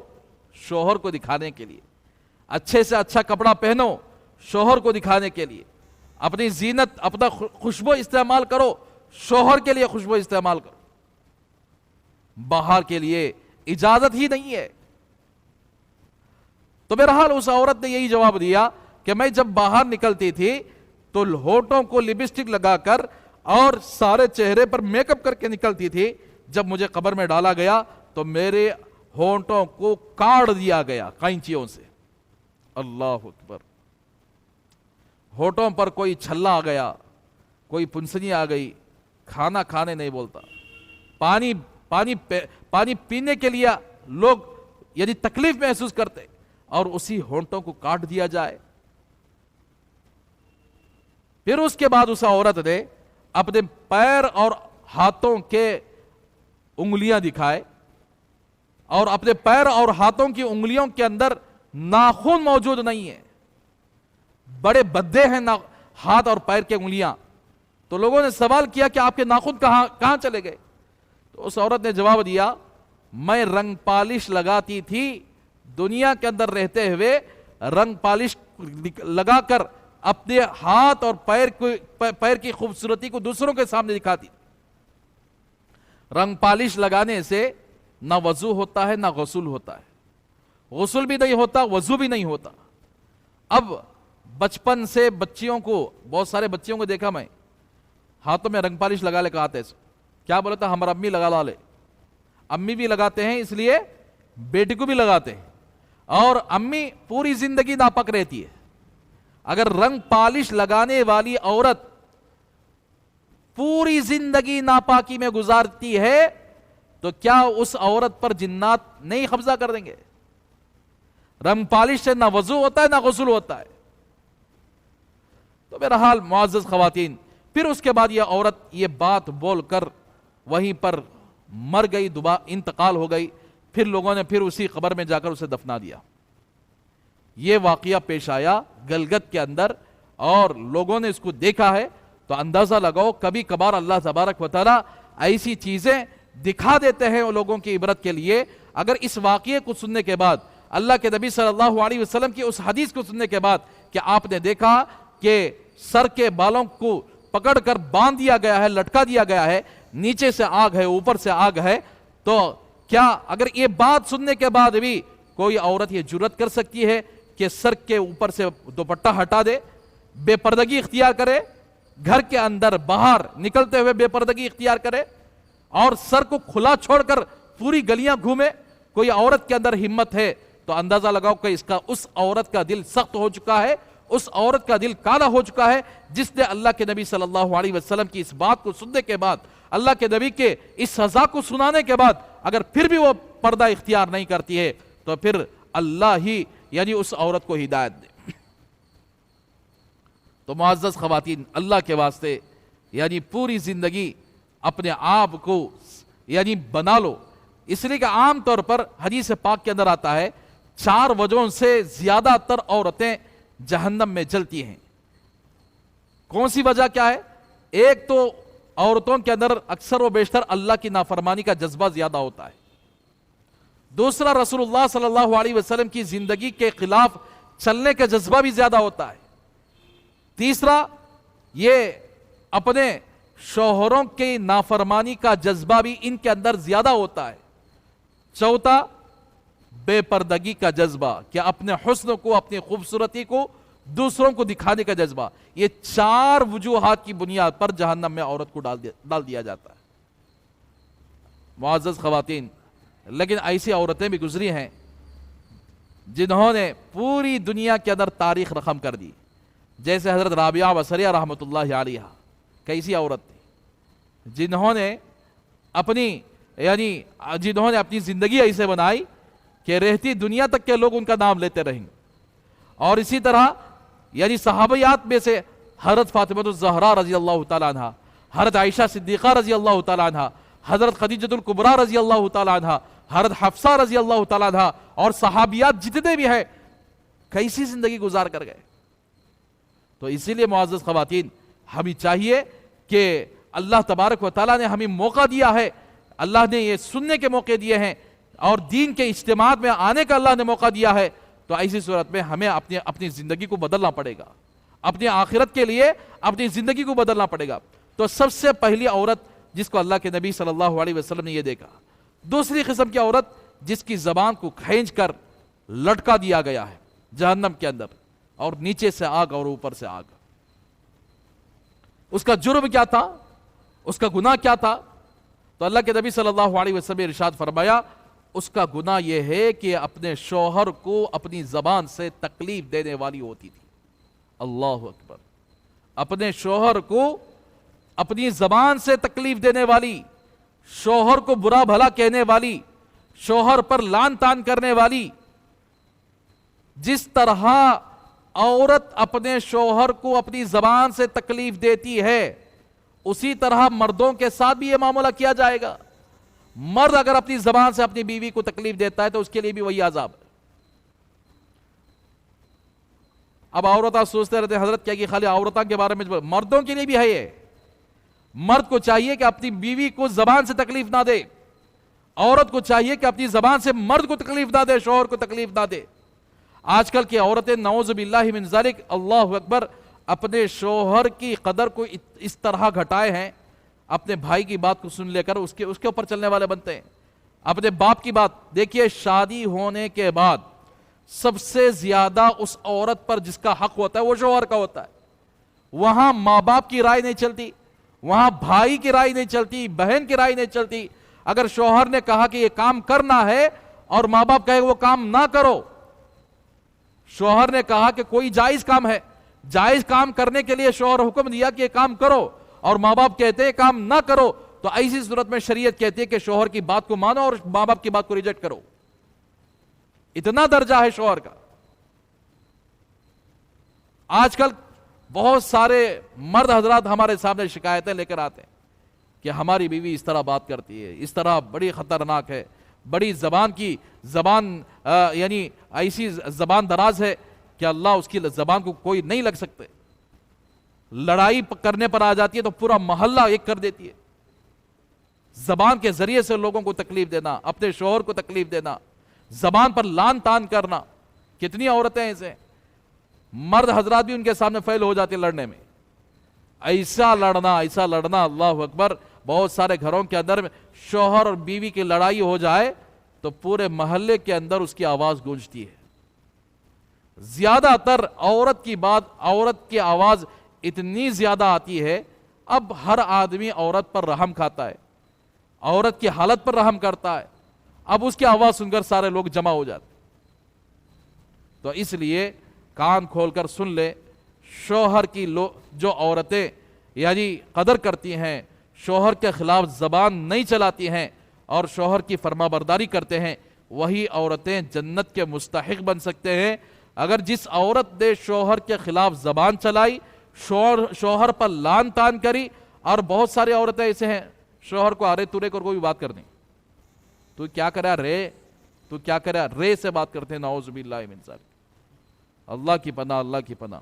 [SPEAKER 1] شوہر کو دکھانے کے لیے، اچھے سے اچھا کپڑا پہنو شوہر کو دکھانے کے لیے، اپنی زینت، اپنا خوشبو استعمال کرو، شوہر کے لیے خوشبو استعمال کرو. باہر کے لیے اجازت ہی نہیں ہے. تو بہرحال اس عورت نے یہی جواب دیا کہ میں جب باہر نکلتی تھی تو ہونٹوں کو لپسٹک لگا کر اور سارے چہرے پر میک اپ کر کے نکلتی تھی. جب مجھے قبر میں ڈالا گیا تو میرے ہونٹوں کو کاٹ دیا گیا قینچیوں سے. اللہ اکبر. ہونٹوں پر کوئی چھلا آ گیا، کوئی پنسنی آ گئی، کھانا کھانے نہیں بولتا، پانی پینے کے لیے لوگ یعنی تکلیف محسوس کرتے، اور اسی ہونٹوں کو کاٹ دیا جائے. پھر اس کے بعد اس عورت نے اپنے پیر اور ہاتھوں کے انگلیاں دکھائے، اور اپنے پیر اور ہاتھوں کی انگلیوں کے اندر ناخن موجود نہیں ہے. بڑے بدے ہیں ہاتھ اور پیر کے انگلیاں. تو لوگوں نے سوال کیا کہ آپ کے ناخن کہاں چلے گئے؟ تو اس عورت نے جواب دیا میں رنگ پالش لگاتی تھی دنیا کے اندر رہتے ہوئے، رنگ پالش لگا کر اپنے ہاتھ اور پیر کی خوبصورتی کو دوسروں کے سامنے دکھاتی. رنگ پالش لگانے سے نہ وضو ہوتا ہے نہ غسل ہوتا ہے، غسل بھی نہیں ہوتا، وضو بھی نہیں ہوتا. اب بچپن سے بچیوں کو، بہت سارے بچیوں کو دیکھا میں، ہاتھوں میں رنگ پالش لگا لے کے آتے، کیا بولا تھا ہمارا امی لگا لے. امی بھی لگاتے ہیں اس لیے بیٹی کو بھی لگاتے ہیں، اور امی پوری زندگی ناپاک رہتی ہے. اگر رنگ پالش لگانے والی عورت پوری زندگی ناپاکی میں گزارتی ہے تو کیا اس عورت پر جنات نہیں قبضہ کر دیں گے؟ رنگ پالش سے نہ وضو ہوتا ہے نہ غسل ہوتا ہے. تو بہرحال معزز خواتین، پھر اس کے بعد یہ عورت یہ بات بول کر وہیں پر مر گئی، انتقال ہو گئی. پھر لوگوں نے پھر اسی قبر میں جا کر اسے دفنا دیا. یہ واقعہ پیش آیا گلگت کے اندر اور لوگوں نے اس کو دیکھا ہے. تو اندازہ لگاؤ کبھی کبھار اللہ تبارک و تعالی ایسی چیزیں دکھا دیتے ہیں لوگوں کی عبرت کے لیے. اگر اس واقعے کو سننے کے بعد، اللہ کے نبی صلی اللہ علیہ وسلم کی اس حدیث کو سننے کے بعد کہ آپ نے دیکھا کہ سر کے بالوں کو پکڑ کر باندھ دیا گیا ہے، لٹکا دیا گیا ہے، نیچے سے آگ ہے اوپر سے آگ ہے، تو کیا اگر یہ بات سننے کے بعد بھی کوئی عورت یہ جرأت کر سکتی ہے کہ سر کے اوپر سے دوپٹہ ہٹا دے، بے پردگی اختیار کرے، گھر کے اندر باہر نکلتے ہوئے بے پردگی اختیار کرے اور سر کو کھلا چھوڑ کر پوری گلیاں گھومے؟ کوئی عورت کے اندر ہمت ہے تو اندازہ لگاؤ کہ اس عورت کا دل سخت ہو چکا ہے، اس عورت کا دل کالا ہو چکا ہے جس نے اللہ کے نبی صلی اللہ علیہ وسلم کی اس بات کو سننے کے بعد، اللہ کے نبی کے اس سزا کو سنانے کے بعد اگر پھر بھی وہ پردہ اختیار نہیں کرتی ہے تو پھر اللہ ہی یعنی اس عورت کو ہدایت دے. تو معزز خواتین، اللہ کے واسطے یعنی پوری زندگی اپنے آپ کو یعنی بنا لو. اس لیے کہ عام طور پر حدیث پاک کے اندر آتا ہے 4 وجہوں سے زیادہ تر عورتیں جہنم میں جلتی ہیں. کون سی وجہ کیا ہے؟ ایک تو عورتوں کے اندر اکثر و بیشتر اللہ کی نافرمانی کا جذبہ زیادہ ہوتا ہے. دوسرا، رسول اللہ صلی اللہ علیہ وسلم کی زندگی کے خلاف چلنے کا جذبہ بھی زیادہ ہوتا ہے. تیسرا، یہ اپنے شوہروں کی نافرمانی کا جذبہ بھی ان کے اندر زیادہ ہوتا ہے. چوتھا، بے پردگی کا جذبہ کہ اپنے حسن کو، اپنی خوبصورتی کو دوسروں کو دکھانے کا جذبہ. یہ 4 وجوہات کی بنیاد پر جہنم میں عورت کو ڈال دیا جاتا ہے. معزز خواتین، لیکن ایسی عورتیں بھی گزری ہیں جنہوں نے پوری دنیا کے اندر تاریخ رقم کر دی، جیسے حضرت رابعہ بصریہ رحمۃ اللہ علیہ. کیسی عورت تھی جنہوں نے اپنی زندگی ایسے بنائی کہ رہتی دنیا تک کے لوگ ان کا نام لیتے رہیں. اور اسی طرح یعنی صحابیات میں سے حضرت فاطمہ الزہرا رضی اللہ تعالیٰ عنہ، حضرت عائشہ صدیقہ رضی اللہ تعالیٰ عنہ، حضرت خدیجہ الکبریٰ رضی اللہ تعالیٰ عنہ، حضرت حفصہ رضی اللہ تعالیٰ عنہ، اور صحابیات جتنے بھی ہیں کیسی زندگی گزار کر گئے. تو اسی لیے معزز خواتین، ہمیں چاہیے کہ اللہ تبارک و تعالیٰ نے ہمیں موقع دیا ہے، اللہ نے یہ سننے کے موقع دیے ہیں اور دین کے اجتماعات میں آنے کا اللہ نے موقع دیا ہے. تو ایسی صورت میں ہمیں اپنی زندگی کو بدلنا پڑے گا، اپنی آخرت کے لیے اپنی زندگی کو بدلنا پڑے گا. تو سب سے پہلی عورت جس کو اللہ کے نبی صلی اللہ علیہ وسلم نے یہ دیکھا. دوسری قسم کی عورت جس کی زبان کو کھینچ کر لٹکا دیا گیا ہے جہنم کے اندر، اور نیچے سے آگ اور اوپر سے آگ. اس کا جرم کیا تھا؟ اس کا گناہ کیا تھا؟ تو اللہ کے نبی صلی اللہ علیہ وسلم نے ارشاد فرمایا اس کا گناہ یہ ہے کہ اپنے شوہر کو اپنی زبان سے تکلیف دینے والی ہوتی تھی. اللہ اکبر! اپنے شوہر کو اپنی زبان سے تکلیف دینے والی، شوہر کو برا بھلا کہنے والی، شوہر پر لعن طعن کرنے والی. جس طرح عورت اپنے شوہر کو اپنی زبان سے تکلیف دیتی ہے اسی طرح مردوں کے ساتھ بھی یہ معاملہ کیا جائے گا. مرد اگر اپنی زبان سے اپنی بیوی کو تکلیف دیتا ہے تو اس کے لیے بھی وہی عذاب ہے. اب عورتیں سوچتے رہتے ہیں حضرت کیا کہ خالی عورتوں کے بارے میں، مردوں کے لیے بھی ہے یہ. مرد کو چاہیے کہ اپنی بیوی کو زبان سے تکلیف نہ دے، عورت کو چاہیے کہ اپنی زبان سے مرد کو تکلیف نہ دے، شوہر کو تکلیف نہ دے. آج کل کی عورتیں نعوذ باللہ من ذالک، اللہ اکبر، اپنے شوہر کی قدر کو اس طرح گھٹائے ہیں، اپنے بھائی کی بات کو سن لے کر اس کے اوپر چلنے والے بنتے ہیں. اپنے باپ کی بات دیکھیے، شادی ہونے کے بعد سب سے زیادہ اس عورت پر جس کا حق ہوتا ہے وہ شوہر کا ہوتا ہے. وہاں ماں باپ کی رائے نہیں چلتی، وہاں بھائی کی رائے نہیں چلتی، بہن کی رائے نہیں چلتی. اگر شوہر نے کہا کہ یہ کام کرنا ہے اور ماں باپ کہے وہ کام نہ کرو، شوہر نے کہا کہ کوئی جائز کام ہے، جائز کام کرنے کے لیے شوہر حکم دیا کہ یہ کام کرو، اور ماں باپ کہتے ہیں کام نہ کرو، تو ایسی صورت میں شریعت کہتی ہے کہ شوہر کی بات کو مانو اور ماں باپ کی بات کو ریجیکٹ کرو. اتنا درجہ ہے شوہر کا. آج کل بہت سارے مرد حضرات ہمارے سامنے شکایتیں لے کر آتے ہیں کہ ہماری بیوی اس طرح بات کرتی ہے، اس طرح بڑی خطرناک ہے، بڑی زبان یعنی ایسی زبان دراز ہے کہ اللہ اس کی زبان کو کوئی نہیں لگ سکتے. لڑائی کرنے پر آ جاتی ہے تو پورا محلہ ایک کر دیتی ہے. زبان کے ذریعے سے لوگوں کو تکلیف دینا، اپنے شوہر کو تکلیف دینا، زبان پر لان تان کرنا. کتنی عورتیں ایسے ہیں، مرد حضرات بھی ان کے سامنے فیل ہو جاتے لڑنے میں. ایسا لڑنا، اللہ اکبر. بہت سارے گھروں کے اندر شوہر اور بیوی کی لڑائی ہو جائے تو پورے محلے کے اندر اس کی آواز گونجتی ہے. زیادہ تر عورت کی آواز اتنی زیادہ آتی ہے، اب ہر آدمی عورت پر رحم کھاتا ہے، عورت کی حالت پر رحم کرتا ہے. اب اس کی آواز سن کر سارے لوگ جمع ہو جاتے. تو اس لیے کان کھول کر سن لے، شوہر کی جو عورتیں یعنی قدر کرتی ہیں، شوہر کے خلاف زبان نہیں چلاتی ہیں اور شوہر کی فرما برداری کرتے ہیں، وہی عورتیں جنت کے مستحق بن سکتے ہیں. اگر جس عورت نے شوہر کے خلاف زبان چلائی، شوہر پر لان تان کری، اور بہت سارے عورتیں ایسے ہیں شوہر کو آرے تورے کر کوئی بات کرنی، تو کیا کرا رے سے بات کرتے ہیں. نعوذ باللہ من ذالک. اللہ کی پناہ، اللہ کی پناہ.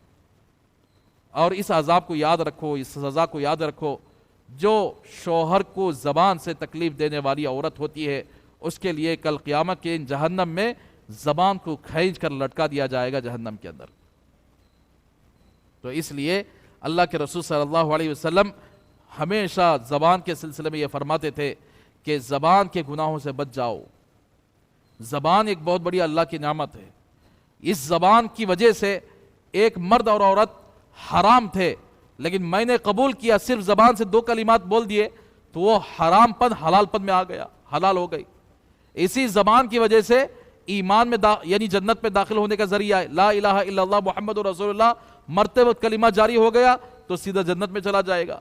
[SPEAKER 1] اور اس عذاب کو یاد رکھو، اس سزا کو یاد رکھو. جو شوہر کو زبان سے تکلیف دینے والی عورت ہوتی ہے، اس کے لیے کل قیامت کے جہنم میں زبان کو کھینچ کر لٹکا دیا جائے گا جہنم کے اندر. تو اس لیے اللہ کے رسول صلی اللہ علیہ وسلم ہمیشہ زبان کے سلسلے میں یہ فرماتے تھے کہ زبان کے گناہوں سے بچ جاؤ. زبان ایک بہت بڑی اللہ کی نعمت ہے. اس زبان کی وجہ سے ایک مرد اور عورت حرام تھے، لیکن میں نے قبول کیا، صرف زبان سے 2 کلمات بول دیے تو وہ حرام پن حلال پن میں آ گیا، حلال ہو گئی. اسی زبان کی وجہ سے ایمان میں یعنی جنت میں داخل ہونے کا ذریعہ ہے. لا الہ الا اللہ محمد رسول اللہ مرتے وقت کلمہ جاری ہو گیا تو سیدھا جنت میں چلا جائے گا.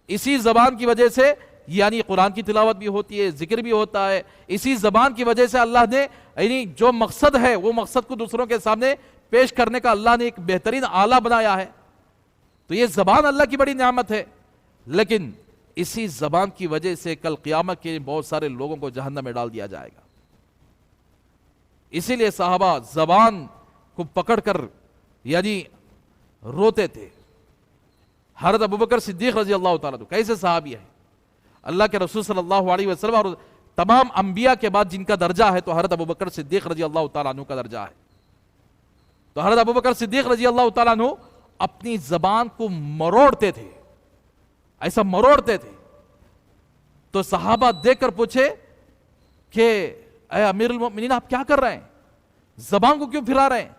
[SPEAKER 1] اسی زبان کی وجہ سے یعنی قرآن کی تلاوت بھی ہوتی ہے، ذکر بھی ہوتا ہے. اسی زبان کی وجہ سے اللہ نے یعنی جو مقصد ہے وہ مقصد کو دوسروں کے سامنے پیش کرنے کا اللہ نے ایک بہترین آلہ بنایا ہے. تو یہ زبان اللہ کی بڑی نعمت ہے، لیکن اسی زبان کی وجہ سے کل قیامت کے بہت سارے لوگوں کو جہنم میں ڈال دیا جائے گا. اسی لیے صحابہ زبان کو پکڑ کر یعنی روتے تھے. حضرت ابوبکر صدیق رضی اللہ تعالیٰ عنہ کیسے صحابی ہے، اللہ کے رسول صلی اللہ علیہ وسلم اور تمام انبیاء کے بعد جن کا درجہ ہے تو حضرت ابوبکر صدیق رضی اللہ تعالیٰ عنہ کا درجہ ہے. تو حضرت ابوبکر صدیق رضی اللہ تعالیٰ عنہ اپنی زبان کو مروڑتے تھے، ایسا مروڑتے تھے. تو صحابہ دیکھ کر پوچھے کہ اے امیر المؤمنین آپ کیا کر رہے ہیں، زبان کو کیوں پھرا رہے ہیں؟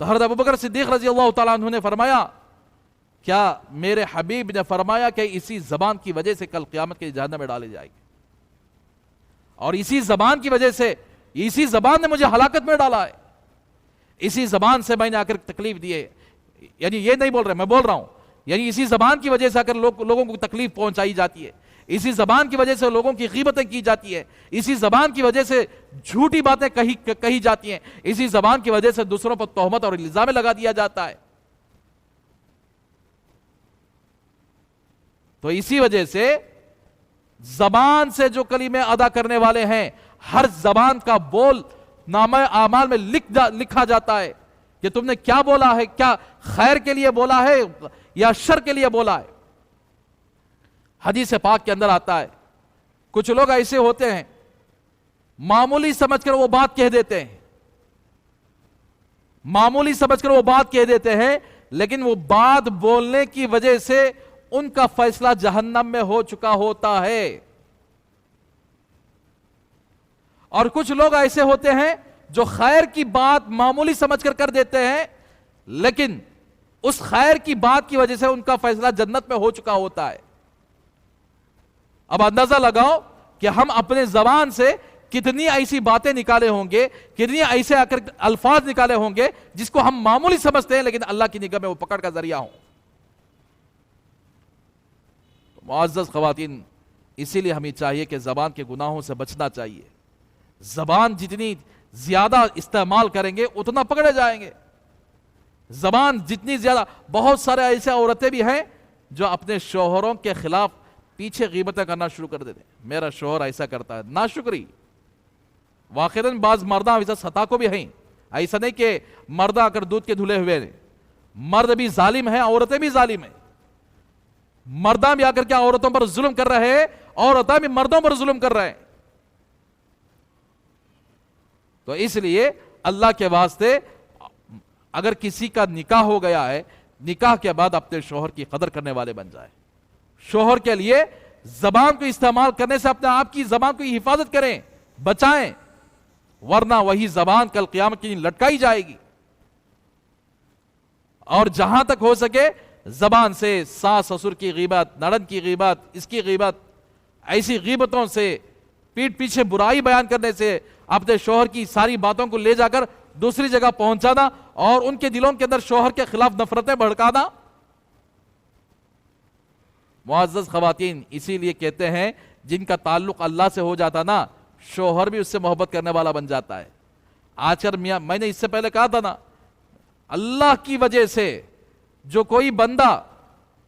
[SPEAKER 1] تو حضرت ابوبکر صدیق رضی اللہ تعالیٰ عنہ نے فرمایا کیا میرے حبیب نے فرمایا کہ اسی زبان کی وجہ سے کل قیامت کے جہنم میں ڈالے جائے گی، اور اسی زبان کی وجہ سے اسی زبان نے مجھے ہلاکت میں ڈالا ہے، اسی زبان سے میں نے آ کر تکلیف دی ہے. یعنی یہ نہیں بول رہے، میں بول رہا ہوں یعنی اسی زبان کی وجہ سے آ کر لوگوں کو تکلیف پہنچائی جاتی ہے، اسی زبان کی وجہ سے لوگوں کی غیبتیں کی جاتی ہے، اسی زبان کی وجہ سے جھوٹی باتیں کہی جاتی ہیں، اسی زبان کی وجہ سے دوسروں پر تہمت اور الزام لگا دیا جاتا ہے. تو اسی وجہ سے زبان سے جو کلمے ادا کرنے والے ہیں، ہر زبان کا بول نامہ اعمال میں لکھا جاتا ہے. کہ تم نے کیا بولا ہے، کیا خیر کے لیے بولا ہے یا شر کے لیے بولا ہے۔ حدیث پاک کے اندر آتا ہے کچھ لوگ ایسے ہوتے ہیں معمولی سمجھ کر وہ بات کہہ دیتے ہیں، معمولی سمجھ کر وہ بات کہہ دیتے ہیں، لیکن وہ بات بولنے کی وجہ سے ان کا فیصلہ جہنم میں ہو چکا ہوتا ہے۔ اور کچھ لوگ ایسے ہوتے ہیں جو خیر کی بات معمولی سمجھ کر دیتے ہیں، لیکن اس خیر کی بات کی وجہ سے ان کا فیصلہ جنت میں ہو چکا ہوتا ہے۔ اب اندازہ لگاؤ کہ ہم اپنے زبان سے کتنی ایسی باتیں نکالے ہوں گے، کتنی ایسے الفاظ نکالے ہوں گے جس کو ہم معمولی سمجھتے ہیں لیکن اللہ کی نگاہ میں وہ پکڑ کا ذریعہ ہوں۔ معزز خواتین، اسی لیے ہمیں چاہیے کہ زبان کے گناہوں سے بچنا چاہیے۔ زبان جتنی زیادہ استعمال کریں گے اتنا پکڑے جائیں گے۔ زبان جتنی زیادہ، بہت سارے ایسے عورتیں بھی ہیں جو اپنے شوہروں کے خلاف پیچھے غیبتیں کرنا شروع کر دیتے ہیں، میرا شوہر ایسا کرتا ہے، ناشکری۔ واقعاً بعض مرداں ایسا ستا کو بھی ہیں، ایسا نہیں کہ مرداں اگر دودھ کے دھلے ہوئے ہیں، مرد بھی ظالم ہیں، عورتیں بھی ظالم ہیں۔ مرداں بھی آ کر کے عورتوں پر ظلم کر رہے ہیں، عورتیں بھی مردوں پر ظلم کر رہے ہیں۔ تو اس لیے اللہ کے واسطے اگر کسی کا نکاح ہو گیا ہے، نکاح کے بعد اپنے شوہر کی قدر کرنے والے بن جائیں۔ شوہر کے لیے زبان کو استعمال کرنے سے اپنے آپ کی زبان کو حفاظت کریں، بچائیں، ورنہ وہی زبان کل قیامت کے دن لٹکائی جائے گی۔ اور جہاں تک ہو سکے زبان سے ساس سسر کی غیبت، نڑند کی غیبت، اس کی غیبت، ایسی غیبتوں سے، پیٹھ پیچھے برائی بیان کرنے سے، اپنے شوہر کی ساری باتوں کو لے جا کر دوسری جگہ پہنچانا اور ان کے دلوں کے اندر شوہر کے خلاف نفرتیں بھڑکانا۔ معزز خواتین، اسی لیے کہتے ہیں جن کا تعلق اللہ سے ہو جاتا نا، شوہر بھی اس سے محبت کرنے والا بن جاتا ہے۔ آج کل میں نے اس سے پہلے کہا تھا نا، اللہ کی وجہ سے جو کوئی بندہ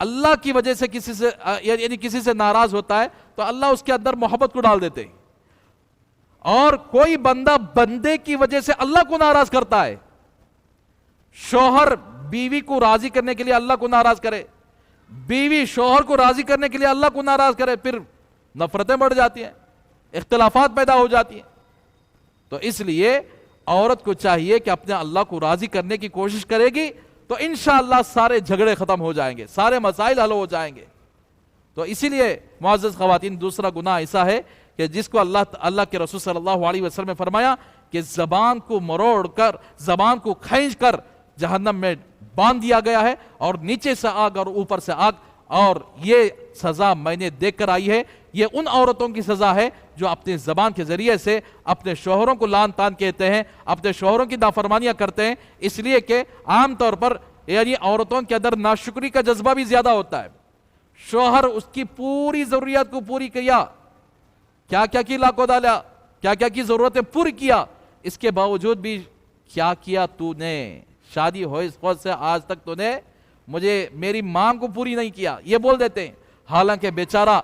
[SPEAKER 1] اللہ کی وجہ سے کسی سے ناراض ہوتا ہے تو اللہ اس کے اندر محبت کو ڈال دیتے ہیں، اور کوئی بندہ بندے کی وجہ سے اللہ کو ناراض کرتا ہے۔ شوہر بیوی کو راضی کرنے کے لیے اللہ کو ناراض کرے، بیوی شوہر کو راضی کرنے کے لیے اللہ کو ناراض کرے، پھر نفرتیں بڑھ جاتی ہیں، اختلافات پیدا ہو جاتی ہیں۔ تو اس لیے عورت کو چاہیے کہ اپنے اللہ کو راضی کرنے کی کوشش کرے گی تو انشاءاللہ سارے جھگڑے ختم ہو جائیں گے، سارے مسائل حل ہو جائیں گے۔ تو اسی لیے معزز خواتین، دوسرا گناہ ایسا ہے کہ جس کو اللہ کے رسول صلی اللہ علیہ وسلم نے فرمایا کہ زبان کو مروڑ کر، زبان کو کھینچ کر جہنم میں باندھ دیا گیا ہے، اور نیچے سے آگ اور اوپر سے آگ، اور یہ سزا میں نے دیکھ کر آئی ہے۔ یہ ان عورتوں کی سزا ہے جو اپنے زبان کے ذریعے سے اپنے شوہروں کو لعن طعن کہتے ہیں، اپنے شوہروں کی نافرمانیاں کرتے ہیں، اس لیے کہ عام طور پر یعنی عورتوں کے اندر ناشکری کا جذبہ بھی زیادہ ہوتا ہے۔ شوہر اس کی پوری ضروریات کو پوری کیا، کیا کیا کی لاکھوں ڈالا، کیا کیا کی ضرورتیں پوری کیا، اس کے باوجود بھی کیا کیا تو نے، شادی ہوئے اس وقت سے آج تک تو نے میری ماں کو پوری نہیں کیا، یہ بول دیتے ہیں۔ حالانکہ بیچارہ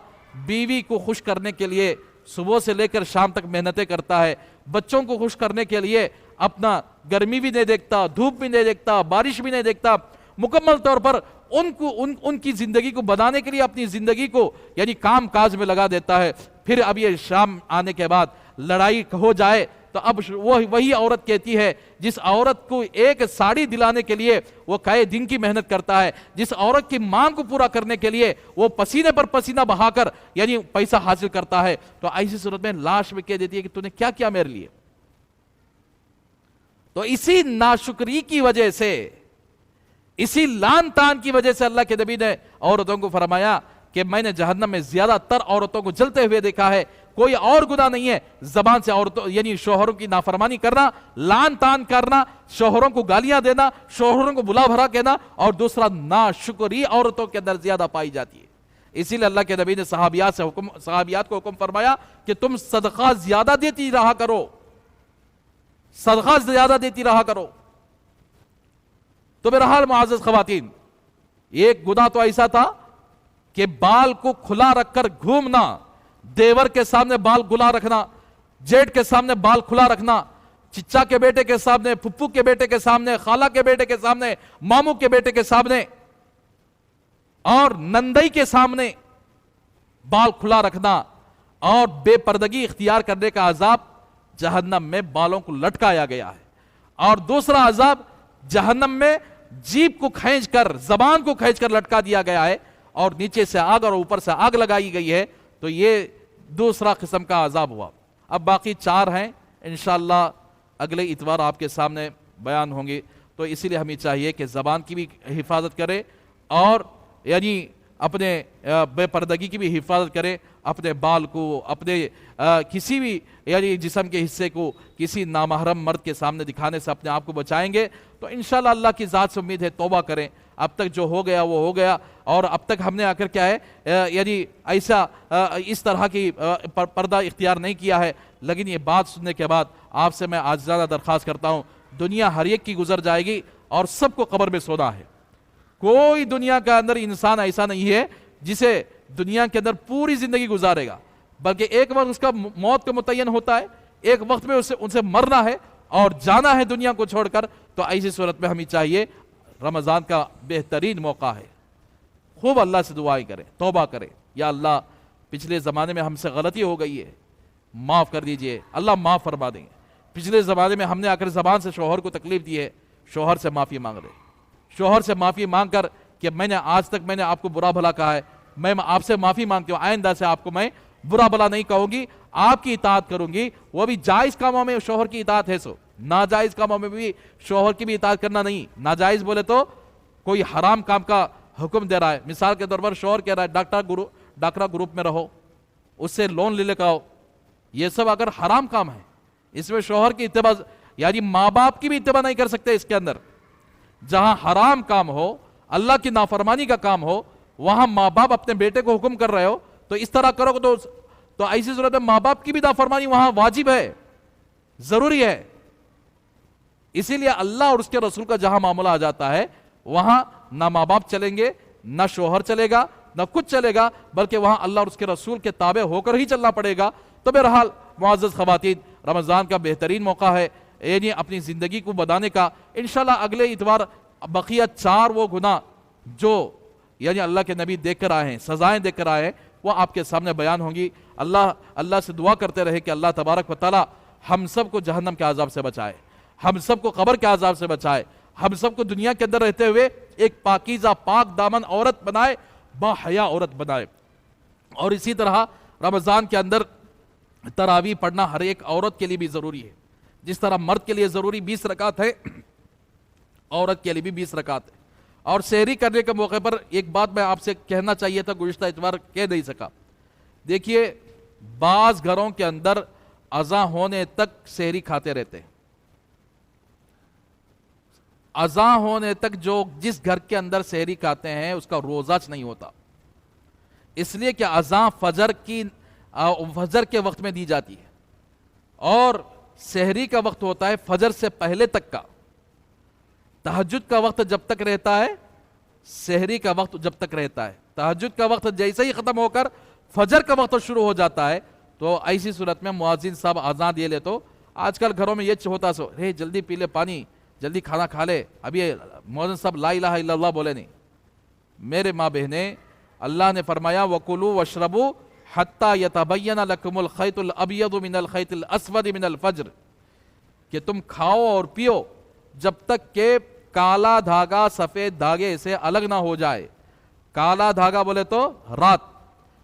[SPEAKER 1] بیوی کو خوش کرنے کے لیے صبح سے لے کر شام تک محنتیں کرتا ہے، بچوں کو خوش کرنے کے لیے اپنا گرمی بھی نہیں دیکھتا، دھوپ بھی نہیں دیکھتا، بارش بھی نہیں دیکھتا، مکمل طور پر ان کی زندگی کو بنانے کے لیے اپنی زندگی کو یعنی کام کاج میں لگا دیتا ہے۔ پھر اب یہ شام آنے کے بعد لڑائی ہو جائے تو اب وہی عورت کہتی ہے، جس عورت کو ایک ساڑی دلانے کے لیے وہ کئی دن کی محنت کرتا ہے، جس عورت کی مانگ کو پورا کرنے کے لیے وہ پسینے پر پسینہ بہا کر یعنی پیسہ حاصل کرتا ہے، تو ایسی صورت میں لاش میں کہہ دیتی ہے کہ تو نے کیا کیا میرے لیے۔ تو اسی ناشکری کی وجہ سے، اسی لعن طعن کی وجہ سے اللہ کے نبی نے عورتوں کو فرمایا کہ میں نے جہنم میں زیادہ تر عورتوں کو جلتے ہوئے دیکھا ہے، کوئی اور گناہ نہیں ہے زبان سے عورتوں یعنی شوہروں کی نافرمانی کرنا، لعن طعن کرنا، شوہروں کو گالیاں دینا، شوہروں کو بلا بھرا کہنا، اور دوسرا ناشکری عورتوں کے اندر زیادہ پائی جاتی ہے۔ اسی لیے اللہ کے نبی نے صحابیات کو حکم فرمایا کہ تم صدقہ زیادہ دیتی رہا کرو، صدقہ زیادہ دیتی رہا کرو۔ تو بہرحال معزز خواتین، ایک گناہ تو ایسا تھا کہ بال کو کھلا رکھ کر گھومنا، دیور کے سامنے بال گلا رکھنا، جیٹ کے سامنے بال کھلا رکھنا، چچا کے بیٹے کے سامنے، پھپھو کے بیٹے کے سامنے، خالہ کے بیٹے کے سامنے، ماموں کے بیٹے کے سامنے اور نندئی کے سامنے بال کھلا رکھنا اور بے پردگی اختیار کرنے کا عذاب جہنم میں بالوں کو لٹکایا گیا ہے. اور دوسرا عذاب جہنم میں جیب کو کھینچ کر، زبان کو کھینچ کر لٹکا دیا گیا ہے اور نیچے سے آگ اور اوپر سے آگ لگائی گئی ہے. تو یہ دوسرا قسم کا عذاب ہوا. اب باقی 4 ہیں، انشاءاللہ اگلے اتوار آپ کے سامنے بیان ہوں گے. تو اسی لیے ہمیں چاہیے کہ زبان کی بھی حفاظت کرے اور یعنی اپنے بے پردگی کی بھی حفاظت کرے، اپنے بال کو، اپنے کسی بھی یعنی جسم کے حصے کو کسی نامحرم مرد کے سامنے دکھانے سے اپنے آپ کو بچائیں گے تو انشاءاللہ اللہ کی ذات سے امید ہے توبہ کریں. اب تک جو ہو گیا وہ ہو گیا، اور اب تک ہم نے آ کر کیا ہے یعنی ایسا اس طرح کی پردہ اختیار نہیں کیا ہے. لیکن یہ بات سننے کے بعد آپ سے میں عاجزانہ درخواست کرتا ہوں، دنیا ہر ایک کی گزر جائے گی اور سب کو قبر میں سونا ہے. کوئی دنیا کے اندر انسان ایسا نہیں ہے جسے دنیا کے اندر پوری زندگی گزارے گا، بلکہ ایک وقت اس کا موت کا متعین ہوتا ہے، ایک وقت میں ان سے مرنا ہے اور جانا ہے دنیا کو چھوڑ کر. تو ایسی صورت میں ہمیں چاہیے، رمضان کا بہترین موقع ہے، خوب اللہ سے دعائیں کریں، توبہ کریں. یا اللہ پچھلے زمانے میں ہم سے غلطی ہو گئی ہے، معاف کر دیجئے. اللہ معاف فرما دیں. پچھلے زمانے میں ہم نے آ کر زبان سے شوہر کو تکلیف دی ہے، شوہر سے معافی مانگ رہے، شوہر سے معافی مانگ کر کہ میں نے آج تک میں نے آپ کو برا بھلا کہا ہے، میں آپ سے معافی مانگتی ہوں، آئندہ سے آپ کو میں برا بھلا نہیں کہوں گی، آپ کی اطاعت کروں گی. وہ بھی جائز کاموں میں شوہر کی اطاعت ہے، سو ناجائز کاموں میں بھی شوہر کی بھی اطاعت کرنا نہیں. ناجائز بولے تو کوئی حرام کام کا حکم دے رہا ہے، مثال کے طور پر شوہر کہہ رہا ہے ڈاکٹر گروپ میں رہو، اس سے لون لے کے آؤ. یہ سب اگر حرام کام ہے، اس میں شوہر کی اتباع یعنی ماں باپ کی بھی اتباع نہیں کر سکتے. اس کے اندر جہاں حرام کام ہو، اللہ کی نافرمانی کا کام ہو، وہاں ماں باپ اپنے بیٹے کو حکم کر رہے ہو تو اس طرح کرو تو ایسی صورت میں ماں باپ کی بھی نافرمانی وہاں واجب ہے، ضروری ہے. اسی لیے اللہ اور اس کے رسول کا جہاں معاملہ آ جاتا ہے وہاں نہ ماں باپ چلیں گے، نہ شوہر چلے گا، نہ کچھ چلے گا، بلکہ وہاں اللہ اور اس کے رسول کے تابع ہو کر ہی چلنا پڑے گا. تو بہرحال معزز خواتین، رمضان کا بہترین موقع ہے یعنی اپنی زندگی کو بنانے کا. انشاءاللہ اگلے اتوار بقیہ 4 وہ گناہ جو یعنی اللہ کے نبی دیکھ کر آئے ہیں، سزائیں دیکھ کر آئے ہیں، وہ آپ کے سامنے بیان ہوں گی. اللہ سے دعا کرتے رہے کہ اللہ تبارک و تعالی ہم سب کو جہنم کے عذاب سے بچائے، ہم سب کو قبر کے عذاب سے بچائے، ہم سب کو دنیا کے اندر رہتے ہوئے ایک پاکیزہ پاک دامن عورت بنائے، با حیا عورت بنائے. اور اسی طرح رمضان کے اندر تراویح پڑھنا ہر ایک عورت کے لیے بھی ضروری ہے. جس طرح مرد کے لیے ضروری 20 رکعت ہے، عورت کے لیے بھی 20 رکعت ہے. اور سحری کرنے کے موقع پر ایک بات میں آپ سے کہنا چاہیے تھا، گزشتہ اتوار کہہ نہیں سکا. دیکھیے بعض گھروں کے اندر اذان ہونے تک سحری کھاتے رہتے ہیں. اذان ہونے تک جس گھر کے اندر سحری کھاتے ہیں اس کا روزہ نہیں ہوتا، اس لیے کہ اذان فجر کے وقت میں دی جاتی ہے اور سحری کا وقت ہوتا ہے فجر سے پہلے تک کا. تہجد کا وقت جب تک رہتا ہے، سحری کا وقت جب تک رہتا ہے. تہجد کا وقت جیسے ہی ختم ہو کر فجر کا وقت شروع ہو جاتا ہے تو ایسی صورت میں مؤذن صاحب اذان دے لے. تو آج کل گھروں میں یہ ہوتا رے جلدی پی لے پانی، جلدی کھانا کھا لے، ابھی مؤذن صاحب لا الہ الا اللہ بولے نہیں. میرے ماں بہنیں، اللہ نے فرمایا وَكُلُوا وَاشْرَبُوا حَتَّى يَتَبَيَّنَ لَكُمُ الْخَيْطُ الْأَبْيَضُ مِنَ الْخَيْطِ الْأَسْوَدِ مِنَ الْفَجْرِ، کہ تم کھاؤ اور پیو جب تک کہ کالا دھاگا سفید دھاگے سے الگ نہ ہو جائے. کالا دھاگا بولے تو رات،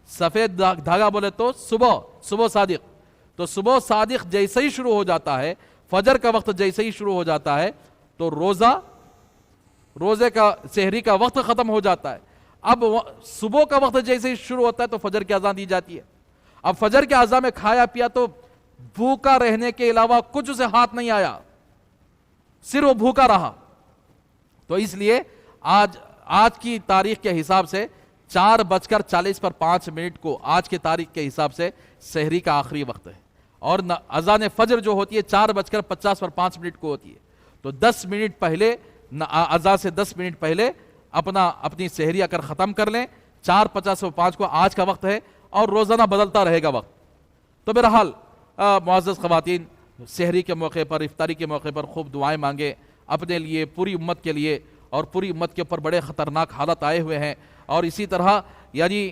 [SPEAKER 1] سفید دھاگا بولے تو صبح صادق. تو صبح صادق جیسے ہی شروع ہو جاتا ہے، فجر کا وقت جیسے ہی شروع ہو جاتا ہے تو روزے کا سحری کا وقت ختم ہو جاتا ہے. اب صبح کا وقت جیسے ہی شروع ہوتا ہے تو فجر کی اذان دی جاتی ہے. اب فجر کی اذان میں کھایا پیا تو بھوکا رہنے کے علاوہ کچھ اسے ہاتھ نہیں آیا، صرف وہ بھوکا رہا. تو اس لیے آج کی تاریخ کے حساب سے 4:40 کو آج کے تاریخ کے حساب سے سحری کا آخری وقت ہے. اور اذان فجر جو ہوتی ہے 4:50 کو ہوتی ہے. تو 10 منٹ پہلے، اذان سے 10 منٹ پہلے اپنی سحری اگر ختم کر لیں. 4:55 کو آج کا وقت ہے اور روزانہ بدلتا رہے گا وقت. تو بہرحال معزز خواتین، سحری کے موقع پر، افطاری کے موقع پر خوب دعائیں مانگیں اپنے لیے، پوری امت کے لیے، اور پوری امت کے اوپر بڑے خطرناک حالت آئے ہوئے ہیں۔ اور اسی طرح یعنی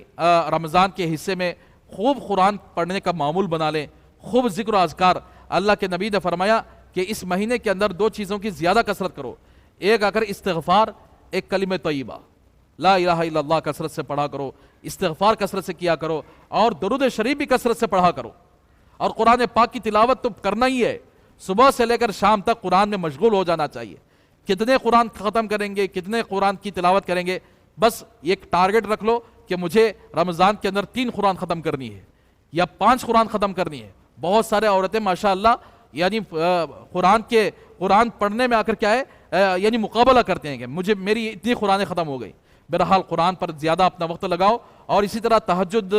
[SPEAKER 1] رمضان کے حصے میں خوب قرآن پڑھنے کا معمول بنا لیں، خوب ذکر و اذکار۔ اللہ کے نبی نے فرمایا کہ اس مہینے کے اندر دو چیزوں کی زیادہ کثرت کرو، ایک اگر استغفار، ایک کلمہ طیبہ لا الہ الا اللہ کثرت سے پڑھا کرو، استغفار کثرت سے کیا کرو، اور درود شریف بھی کثرت سے پڑھا کرو۔ اور قرآن پاک کی تلاوت تو کرنا ہی ہے، صبح سے لے کر شام تک قرآن میں مشغول ہو جانا چاہیے۔ کتنے قرآن ختم کریں گے، کتنے قرآن کی تلاوت کریں گے، بس ایک ٹارگٹ رکھ لو کہ مجھے رمضان کے اندر 3 قرآن ختم کرنی ہے یا 5 قرآن ختم کرنی ہے۔ بہت سارے عورتیں ماشاءاللہ یعنی قرآن پڑھنے میں آ کر کیا ہے یعنی مقابلہ کرتے ہیں کہ میری اتنی قرآنیں ختم ہو گئی۔ بہرحال قرآن پر زیادہ اپنا وقت لگاؤ، اور اسی طرح تہجد،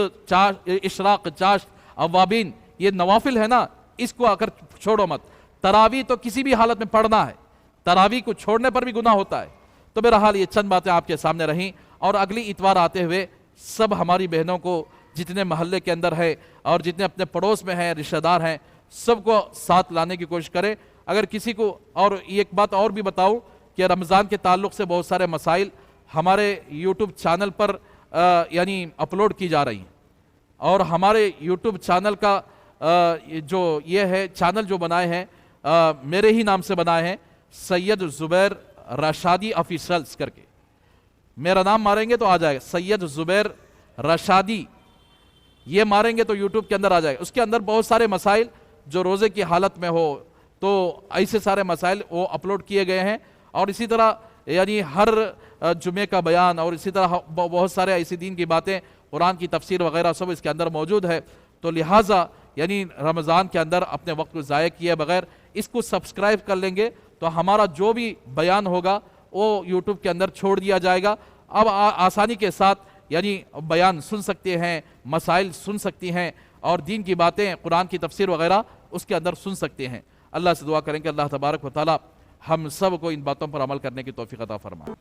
[SPEAKER 1] اشراق، چاشت، اوابین، یہ نوافل ہے نا، اس کو آ کر چھوڑو مت۔ تراویح تو کسی بھی حالت میں پڑھنا ہے، تراویح کو چھوڑنے پر بھی گناہ ہوتا ہے۔ تو بہرحال یہ چند باتیں آپ کے سامنے رہیں، اور اگلی اتوار آتے ہوئے سب ہماری بہنوں کو جتنے محلے کے اندر ہے اور جتنے اپنے پڑوس میں ہیں، رشتہ دار ہیں، سب کو ساتھ لانے کی کوشش کریں۔ اگر کسی کو، اور ایک بات اور بھی بتاؤں کہ رمضان کے تعلق سے بہت سارے مسائل ہمارے یوٹیوب چینل پر یعنی اپلوڈ کی جا رہی ہیں، اور ہمارے یوٹیوب چینل کا جو یہ ہے چینل جو بنائے ہیں میرے ہی نام سے بنائے ہیں، سید زبیر رشادی آفیشلز کر کے، میرا نام ماریں گے تو آ جائے گا، سید زبیر رشادی، یہ ماریں گے تو یوٹیوب کے اندر آ جائے گا۔ اس کے اندر بہت سارے مسائل جو روزے کی حالت میں ہو تو ایسے سارے مسائل وہ اپلوڈ کیے گئے ہیں، اور اسی طرح یعنی ہر جمعے کا بیان، اور اسی طرح بہت سارے ایسی دین کی باتیں، قرآن کی تفسیر وغیرہ سب اس کے اندر موجود ہے۔ تو لہٰذا یعنی رمضان کے اندر اپنے وقت کو ضائع کیے بغیر اس کو سبسکرائب کر لیں گے تو ہمارا جو بھی بیان ہوگا وہ یوٹیوب کے اندر چھوڑ دیا جائے گا۔ اب آسانی کے ساتھ یعنی بیان سن سکتے ہیں، مسائل سن سکتی ہیں، اور دین کی باتیں، قرآن کی تفسیر وغیرہ اس کے اندر سن سکتے ہیں۔ اللہ سے دعا کریں کہ اللہ تبارک و تعالی ہم سب کو ان باتوں پر عمل کرنے کی توفیق عطا فرمائے۔